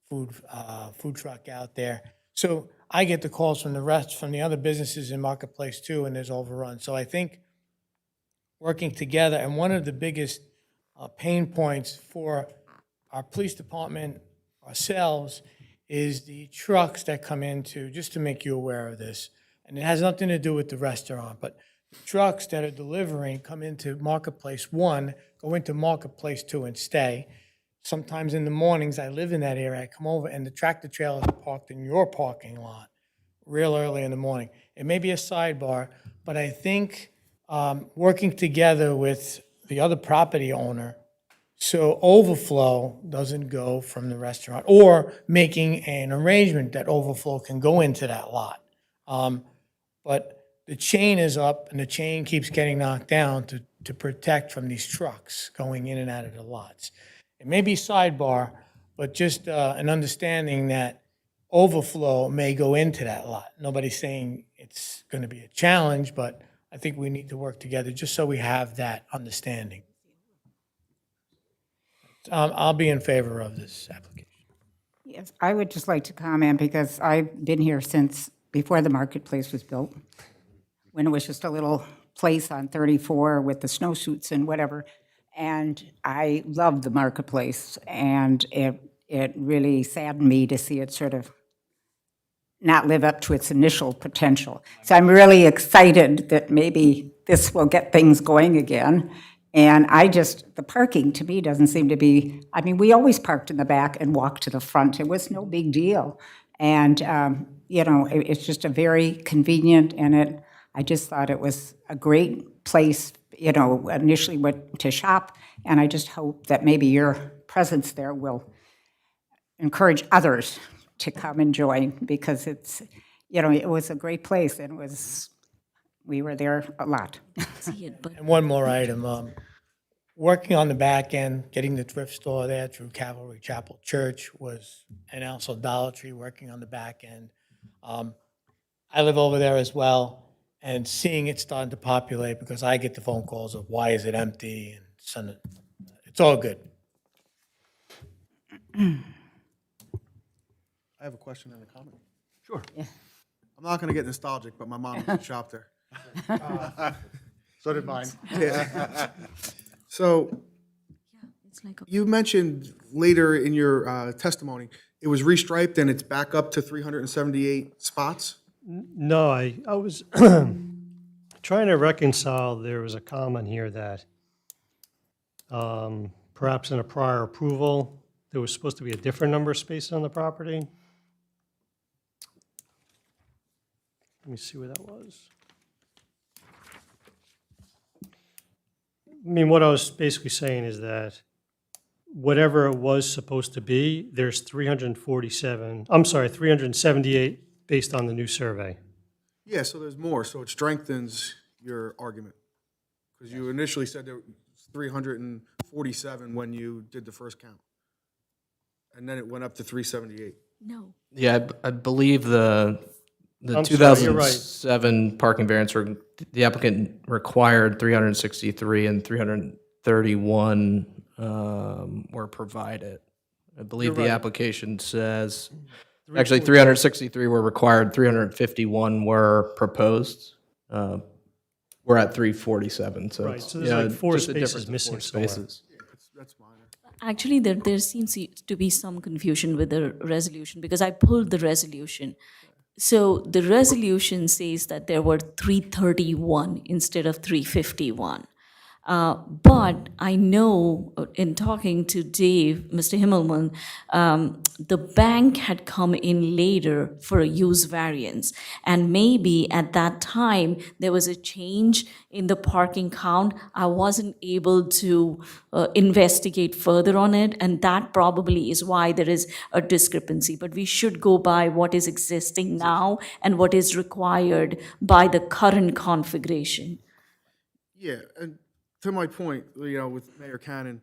food truck out there. So I get the calls from the other businesses in Marketplace 2, and there's overrun. So I think working together, and one of the biggest pain points for our police department, ourselves, is the trucks that come into, just to make you aware of this, and it has nothing to do with the restaurant, but the trucks that are delivering come into Marketplace 1, go into Marketplace 2 and stay. Sometimes in the mornings, I live in that area, I come over and the tractor trailers are parked in your parking lot real early in the morning. It may be a sidebar, but I think working together with the other property owner so overflow doesn't go from the restaurant, or making an arrangement that overflow can go into that lot. But the chain is up, and the chain keeps getting knocked down to protect from these trucks going in and out of the lots. It may be sidebar, but just an understanding that overflow may go into that lot. Nobody's saying it's going to be a challenge, but I think we need to work together just so we have that understanding. I'll be in favor of this application. Yes, I would just like to comment, because I've been here since before the marketplace was built, when it was just a little place on 34 with the snowsuits and whatever. And I loved the marketplace, and it really saddened me to see it sort of not live up to its initial potential. So I'm really excited that maybe this will get things going again. And the parking to me doesn't seem to be, I mean, we always parked in the back and walked to the front. It was no big deal. And, it's just a very convenient, and I just thought it was a great place, initially went to shop. And I just hope that maybe your presence there will encourage others to come and join, because it was a great place, and we were there a lot. See it, but And one more item, working on the back end, getting the thrift store there through Calvary Chapel Church and also Dollar Tree, working on the back end. I live over there as well, and seeing it starting to populate, because I get the phone calls of why is it empty, and it's all good. I have a question and a comment. Sure. I'm not going to get nostalgic, but my mom used to shop there. So did mine. So it's like you mentioned later in your testimony, it was restriped and it's back up to 378 spots? No, I was trying to reconcile, there was a comment here that perhaps in a prior approval, there was supposed to be a different number of spaces on the property. Let me see where that was. I mean, what I was basically saying is that whatever it was supposed to be, there's 378 based on the new survey. Yeah, so there's more, so it strengthens your argument. Because you initially said there was 347 when you did the first count. And then it went up to 378. No. Yeah, I believe the I'm sorry, you're right. 2007 parking variance, the applicant required 363 and 331 were provided. I believe You're the right. application says, actually 363 were required, 351 were proposed. We're at 347, so Right, it's, so there's yeah, like 4 just a spaces difference of missing 4 somewhere. spaces. That's minor. Actually, there seems to be some confusion with the resolution because I pulled the resolution. So the resolution says that there were 331 instead of 351. But I know in talking to Dave, Mr. Himmelman, the bank had come in later for a use variance. And maybe at that time, there was a change in the parking count. I wasn't able to investigate further on it, and that probably is why there is a discrepancy. But we should go by what is existing now and what is required by the current configuration. Yeah, and to my point, with Mayor Cannon,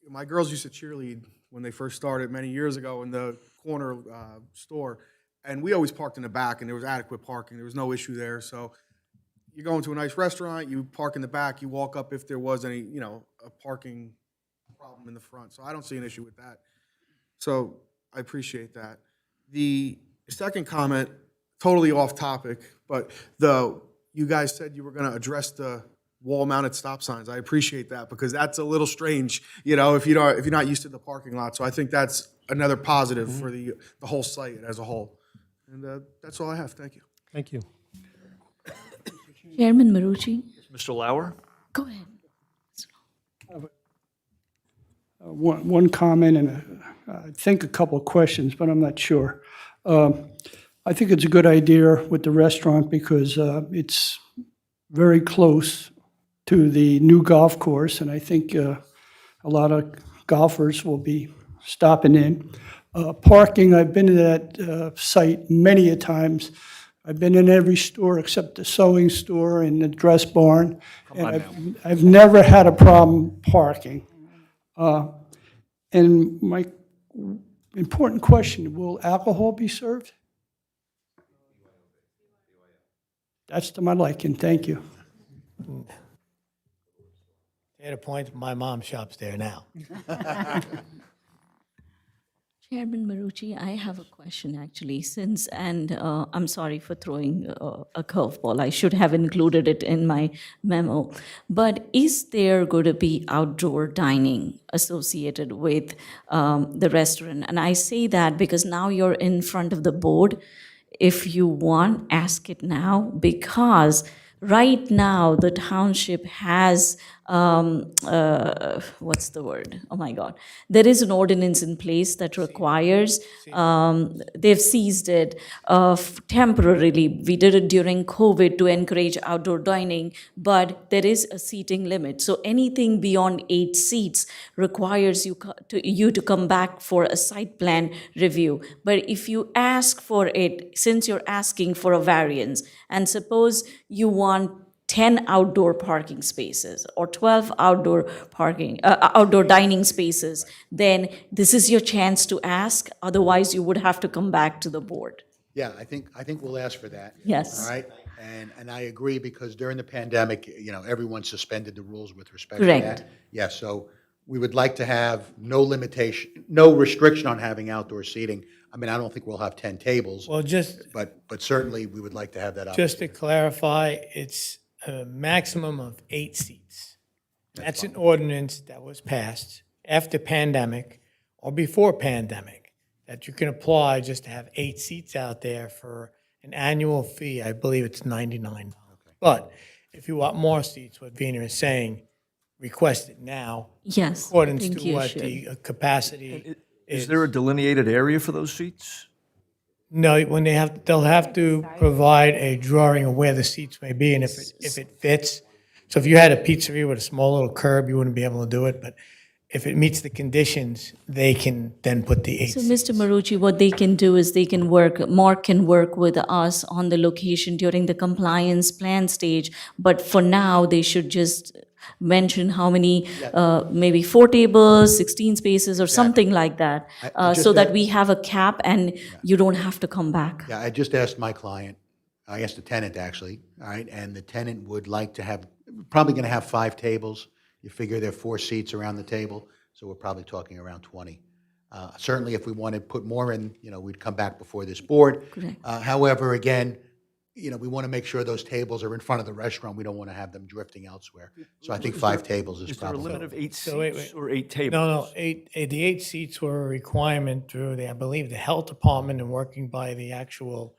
my girls used to cheerlead when they first started many years ago in the corner store, and we always parked in the back, and there was adequate parking. There was no issue there. So you go into a nice restaurant, you park in the back, you walk up if there was any, a parking problem in the front. So I don't see an issue with that. So I appreciate that. The second comment, totally off topic, but you guys said you were going to address the wall-mounted stop signs. I appreciate that because that's a little strange, if you're not used to the parking lot. So I think that's another positive for the whole site as a whole. And that's all I have. Thank you. Thank you. Chairman Marucci, Mr. Lauer? go ahead. One comment and I think a couple of questions, but I'm not sure. I think it's a good idea with the restaurant because it's very close to the new golf course, and I think a lot of golfers will be stopping in. Parking, I've been to that site many a times. I've been in every store except the sewing store and the dress barn, and I've never had a problem parking. And my important question, will alcohol be served? That's to my liking, thank you. At a point, my mom shops there now. Chairman Marucci, I have a question actually, I'm sorry for throwing a curveball. I should have included it in my memo. But is there going to be outdoor dining associated with the restaurant? And I say that because now you're in front of the board. If you want, ask it now, because right now the township has what's the word? Oh my God. There is an ordinance in place that requires, they've seized it temporarily. We did it during COVID to encourage outdoor dining, but there is a seating limit. So anything beyond 8 seats requires you to come back for a site plan review. But if you ask for it, since you're asking for a variance, and suppose you want 10 outdoor parking spaces or 12 outdoor dining spaces, then this is your chance to ask. Otherwise, you would have to come back to the board. Yeah, I think we'll ask for that. Yes. All right? And I agree, because during the pandemic, everyone suspended the rules with respect Correct. to that. Yeah, so we would like to have no restriction on having outdoor seating. I mean, I don't think we'll have 10 tables, Well, but certainly we would like to have that option. just to clarify, it's a maximum of 8 seats. That's an ordinance that was passed after pandemic or before pandemic, that you can apply just to have 8 seats out there for an annual fee, I believe it's $99. But if you want more seats, what Vina is saying, request it now, Yes, according think to you what should. the capacity Is there a delineated area for those seats? No, when they'll have to provide a drawing of where the seats may be and if it fits. So if you had a pizzeria with a small little curb, you wouldn't be able to do it, but if it meets the conditions, they can then put the 8 So, seats. Mr. Marucci, what they can do is Mark can work with us on the location during the compliance plan stage, but for now, they should just mention how many, maybe 4 tables, 16 spaces, or something like that, just so that that- we have a cap and you don't have to come back. Yeah, I just asked my client, I asked the tenant actually, all right, and the tenant would like to have, probably going to have 5 tables. You figure there are 4 seats around the table, so we're probably talking around 20. Certainly, if we want to put more in, we'd come back before this board. Correct. However, again, we want to make sure those tables are in front of the restaurant. We don't want to have them drifting elsewhere. So I think 5 tables is Is there a probably. limit of 8 So wait, seats or 8 tables? No, the 8 seats were a requirement through I believe, the health department and working by the actual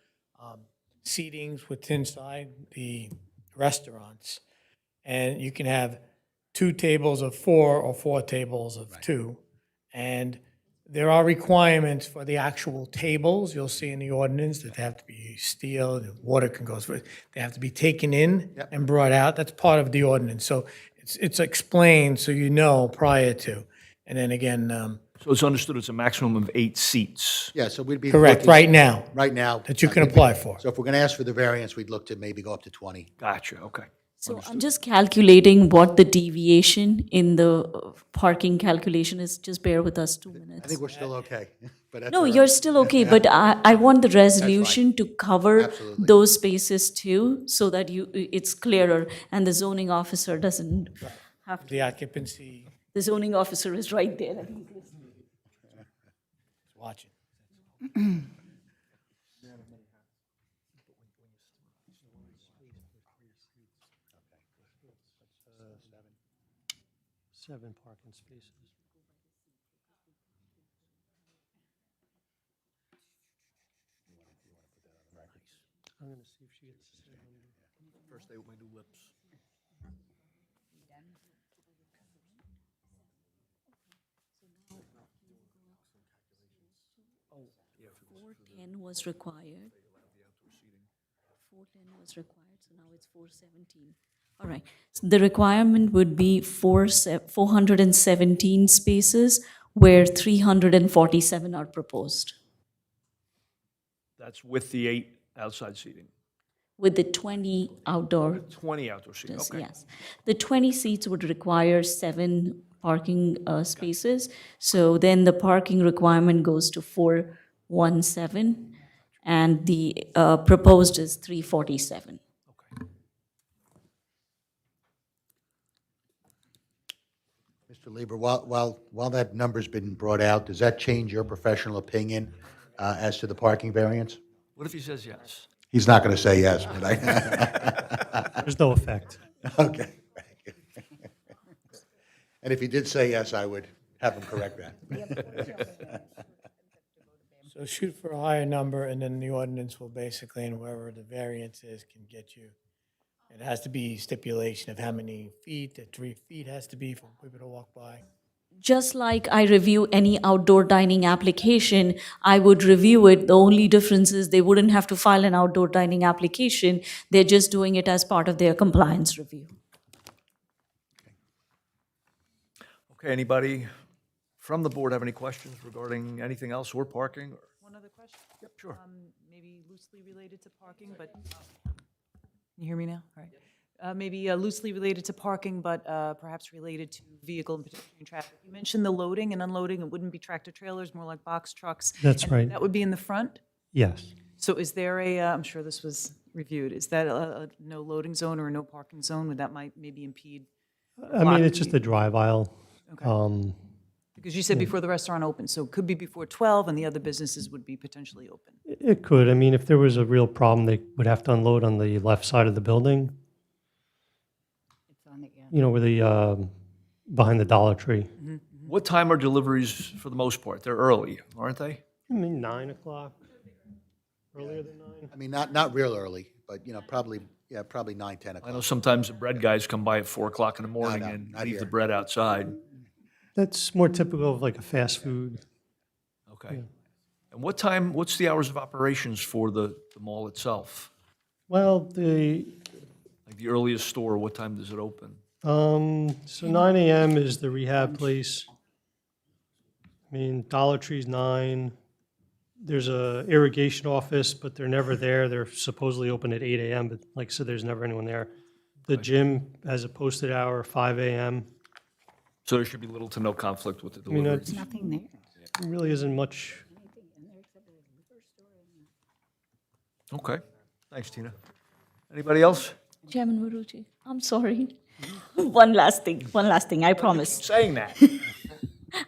seatings within inside the restaurants. And you can have 2 tables of 4 or 4 tables of 2. And there are requirements for the actual tables. You'll see in the ordinance that they have to be steel, the water can go through. They have to be taken in and brought out. That's part of the ordinance. So it's explained so you know prior to. And then again, So it's understood it's a maximum of 8 seats. Yeah, so we'd be. correct, looking- right now, Right now. that you can apply for. So if we're going to ask for the variance, we'd look to maybe go up to 20. Gotcha, okay. So I'm just calculating what the deviation in the parking calculation is. Just bear with us 2 minutes. I think we're still okay, but that's No, all right. you're still okay, but I want the resolution to cover Absolutely. those spaces too, so that it's clearer, and the zoning officer doesn't have to, The occupancy, the zoning officer is right there. and he's listening. watching. 7 parking spaces. I'm going to see if she gets the same number. First they may do lips. Four 10 was required. 410 was required, so now it's 417. All right, so the requirement would be 417 spaces, where 347 are proposed, That's with the 8 outside seating. with the 20 outdoor. 20 outdoor seating, okay. Yes. The 20 seats would require 7 parking spaces, so then the parking requirement goes to 417, and the proposed is 347. Mr. Lieber, while that number's been brought out, does that change your professional opinion as to the parking variance? What if he says yes? He's not going to say yes, but I, There's no effect. okay. And if he did say yes, I would have him correct that. So shoot for a higher number, and then the ordinance will basically, and wherever the variance is, can get you. It has to be stipulation of how many feet, that 3 feet has to be for people to walk by. Just like I review any outdoor dining application, I would review it. The only difference is they wouldn't have to file an outdoor dining application. They're just doing it as part of their compliance review. Okay, anybody from the board have any questions regarding anything else or parking? One other question, Yep, sure. maybe loosely related to parking, but, can you hear me now? All right. Maybe loosely related to parking, but perhaps related to vehicle and pedestrian traffic. You mentioned the loading and unloading, it wouldn't be tractor trailers, more like box trucks. That's and right. That would be in the front? Yes. So is there I'm sure this was reviewed, is that a no loading zone or a no parking zone? Would that maybe impede? I mean, it's just a drive aisle. Okay. Because you said before the restaurant opens, so it could be before 12 and the other businesses would be potentially open. It could. I mean, if there was a real problem, they would have to unload on the left side of the building, It's on the, yeah. where the, behind the Dollar Tree. What time are deliveries for the most part? They're early, aren't they? I mean, 9 o'clock. Earlier than 9? I mean, not real early, but, probably 9, 10 I know o'clock. sometimes the bread guys come by at 4 o'clock in the morning no, and not leave the here. bread outside. That's more typical of like a fast food. Okay. And what's the hours of operations for the mall itself? Well, Like the earliest store, what time does it open? so 9 AM is the rehab place. I mean, Dollar Tree's 9. There's a irrigation office, but they're never there. They're supposedly open at 8 AM, but like I said, there's never anyone there. The gym has a posted hour, 5 AM. So there should be little to no conflict with the mean, delivery. it's- Nothing there. There really isn't much. Okay. Thanks, Tina. Anybody else? Chairman Marucci, I'm sorry. One last thing, I promise. Saying that.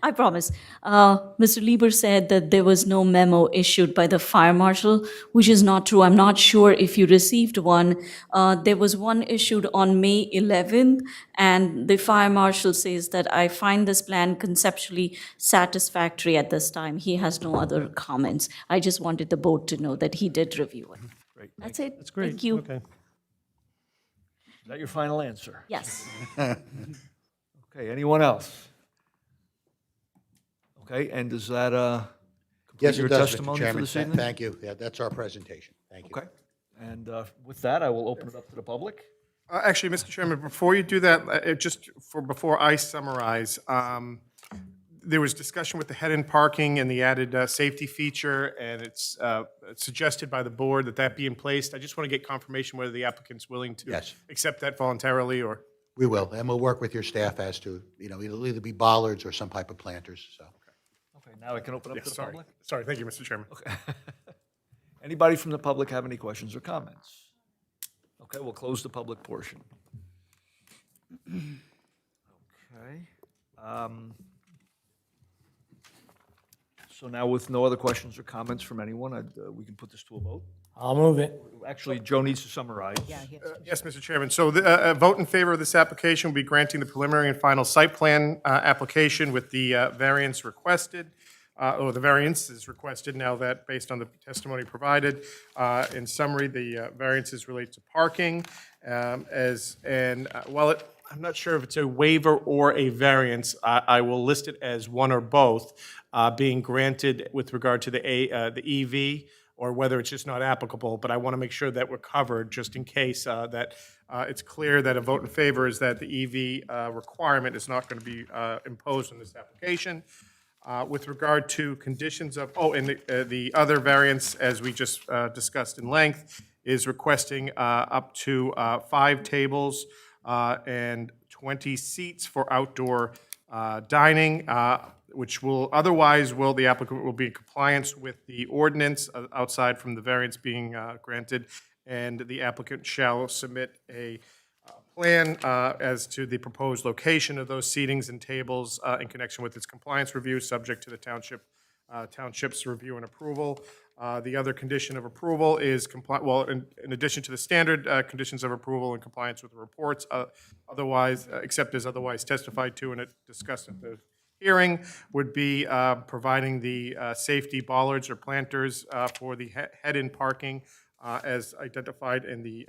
I promise. Mr. Lieber said that there was no memo issued by the fire marshal, which is not true. I'm not sure if you received one. There was one issued on May 11th, and the fire marshal says that I find this plan conceptually satisfactory at this time. He has no other comments. I just wanted the board to know that he did review it. Great. That's it. That's great. Thank you. Okay. Is that your final answer? Yes. Okay, anyone else? Okay, and does that complete Yes, your it does, Mr. testimony for Chairman. this evening? Thank you. Yeah, that's our presentation. Thank you. Okay, and with that, I will open it up to the public. Actually, Mr. Chairman, before you do that, before I summarize, there was discussion with the head-in parking and the added safety feature, and it's suggested by the board that that be in place. I just want to get confirmation whether the applicant's willing to Yes. accept that voluntarily, or, We will, and we'll work with your staff as to, it'll either be bollards or some type of planters, so. Okay, now I can open up to the sorry. public. Sorry, thank you, Mr. Chairman. Anybody from the public have any questions or comments? Okay, we'll close the public portion. Okay. So now with no other questions or comments from anyone, we can put this to a vote. I'll move it. Actually, Joe needs to summarize. Yes, Mr. Chairman. So a vote in favor of this application will be granting the preliminary and final site plan application with the variance requested, or the variance is requested now that, based on the testimony provided. In summary, the variances relate to parking, while I'm not sure if it's a waiver or a variance, I will list it as one or both, being granted with regard to the EV, or whether it's just not applicable, but I want to make sure that we're covered, just in case that it's clear that a vote in favor is that the EV requirement is not going to be imposed on this application. With regard to conditions of, and the other variance, as we just discussed in length, is requesting up to 5 tables and 20 seats for outdoor dining, which will, the applicant will be in compliance with the ordinance outside from the variance being granted, and the applicant shall submit a plan as to the proposed location of those seatings and tables in connection with its compliance review, subject to the township's review and approval. The other condition of approval is in addition to the standard conditions of approval and compliance with the reports, except as otherwise testified to and discussed at the hearing, would be providing the safety bollards or planters for the head-in parking as identified in the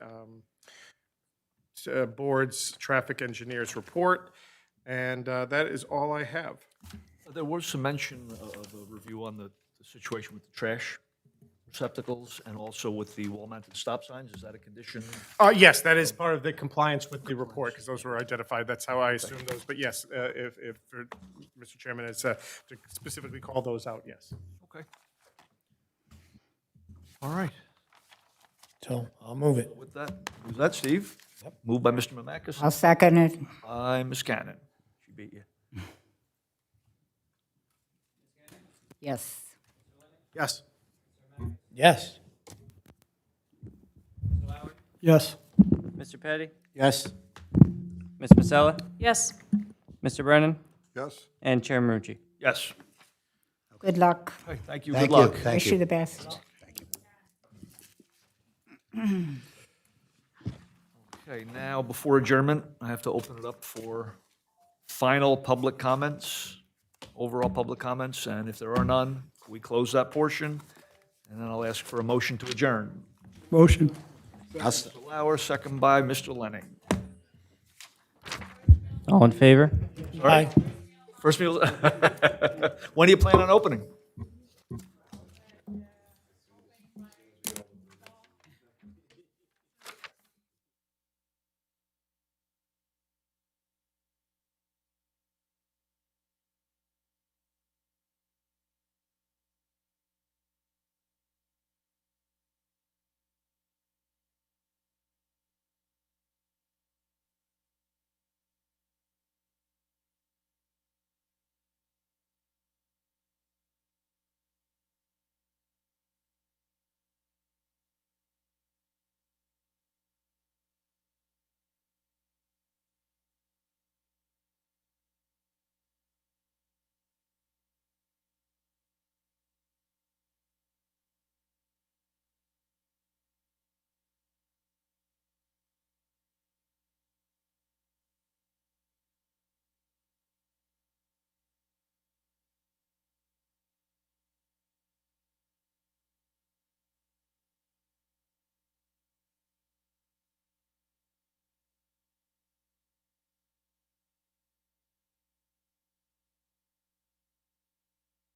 board's traffic engineer's report. And that is all I have. There was some mention of a review on the situation with the trash receptacles and also with the wall-mounted stop signs. Is that a condition? Yes, that is part of the compliance with the report, because those were identified. That's how I assumed those. But yes, if Mr. Chairman is to specifically call those out, yes. Okay. All right. So I'll move it. With that, who's that, Steve? Moved by Mr. Mamakis, I'll second it. by Ms. Cannon. She beat you. Yes. Yes. Yes. Yes. Mr. Petty? Yes. Ms. Pasella? Yes. Mr. Brennan? Yes. And Chair Marucci? Yes. Good luck. Okay, thank you. Thank Good you. luck. Thank Wish you the best. Okay, now, before adjournment, I have to open it up for final public comments, overall public comments, and if there are none, we close that portion. And then I'll ask for a motion to adjourn. Motion. Mr. Lauer, second by Mr. Lenning. All in favor? Aye. First meal, when do you plan on opening?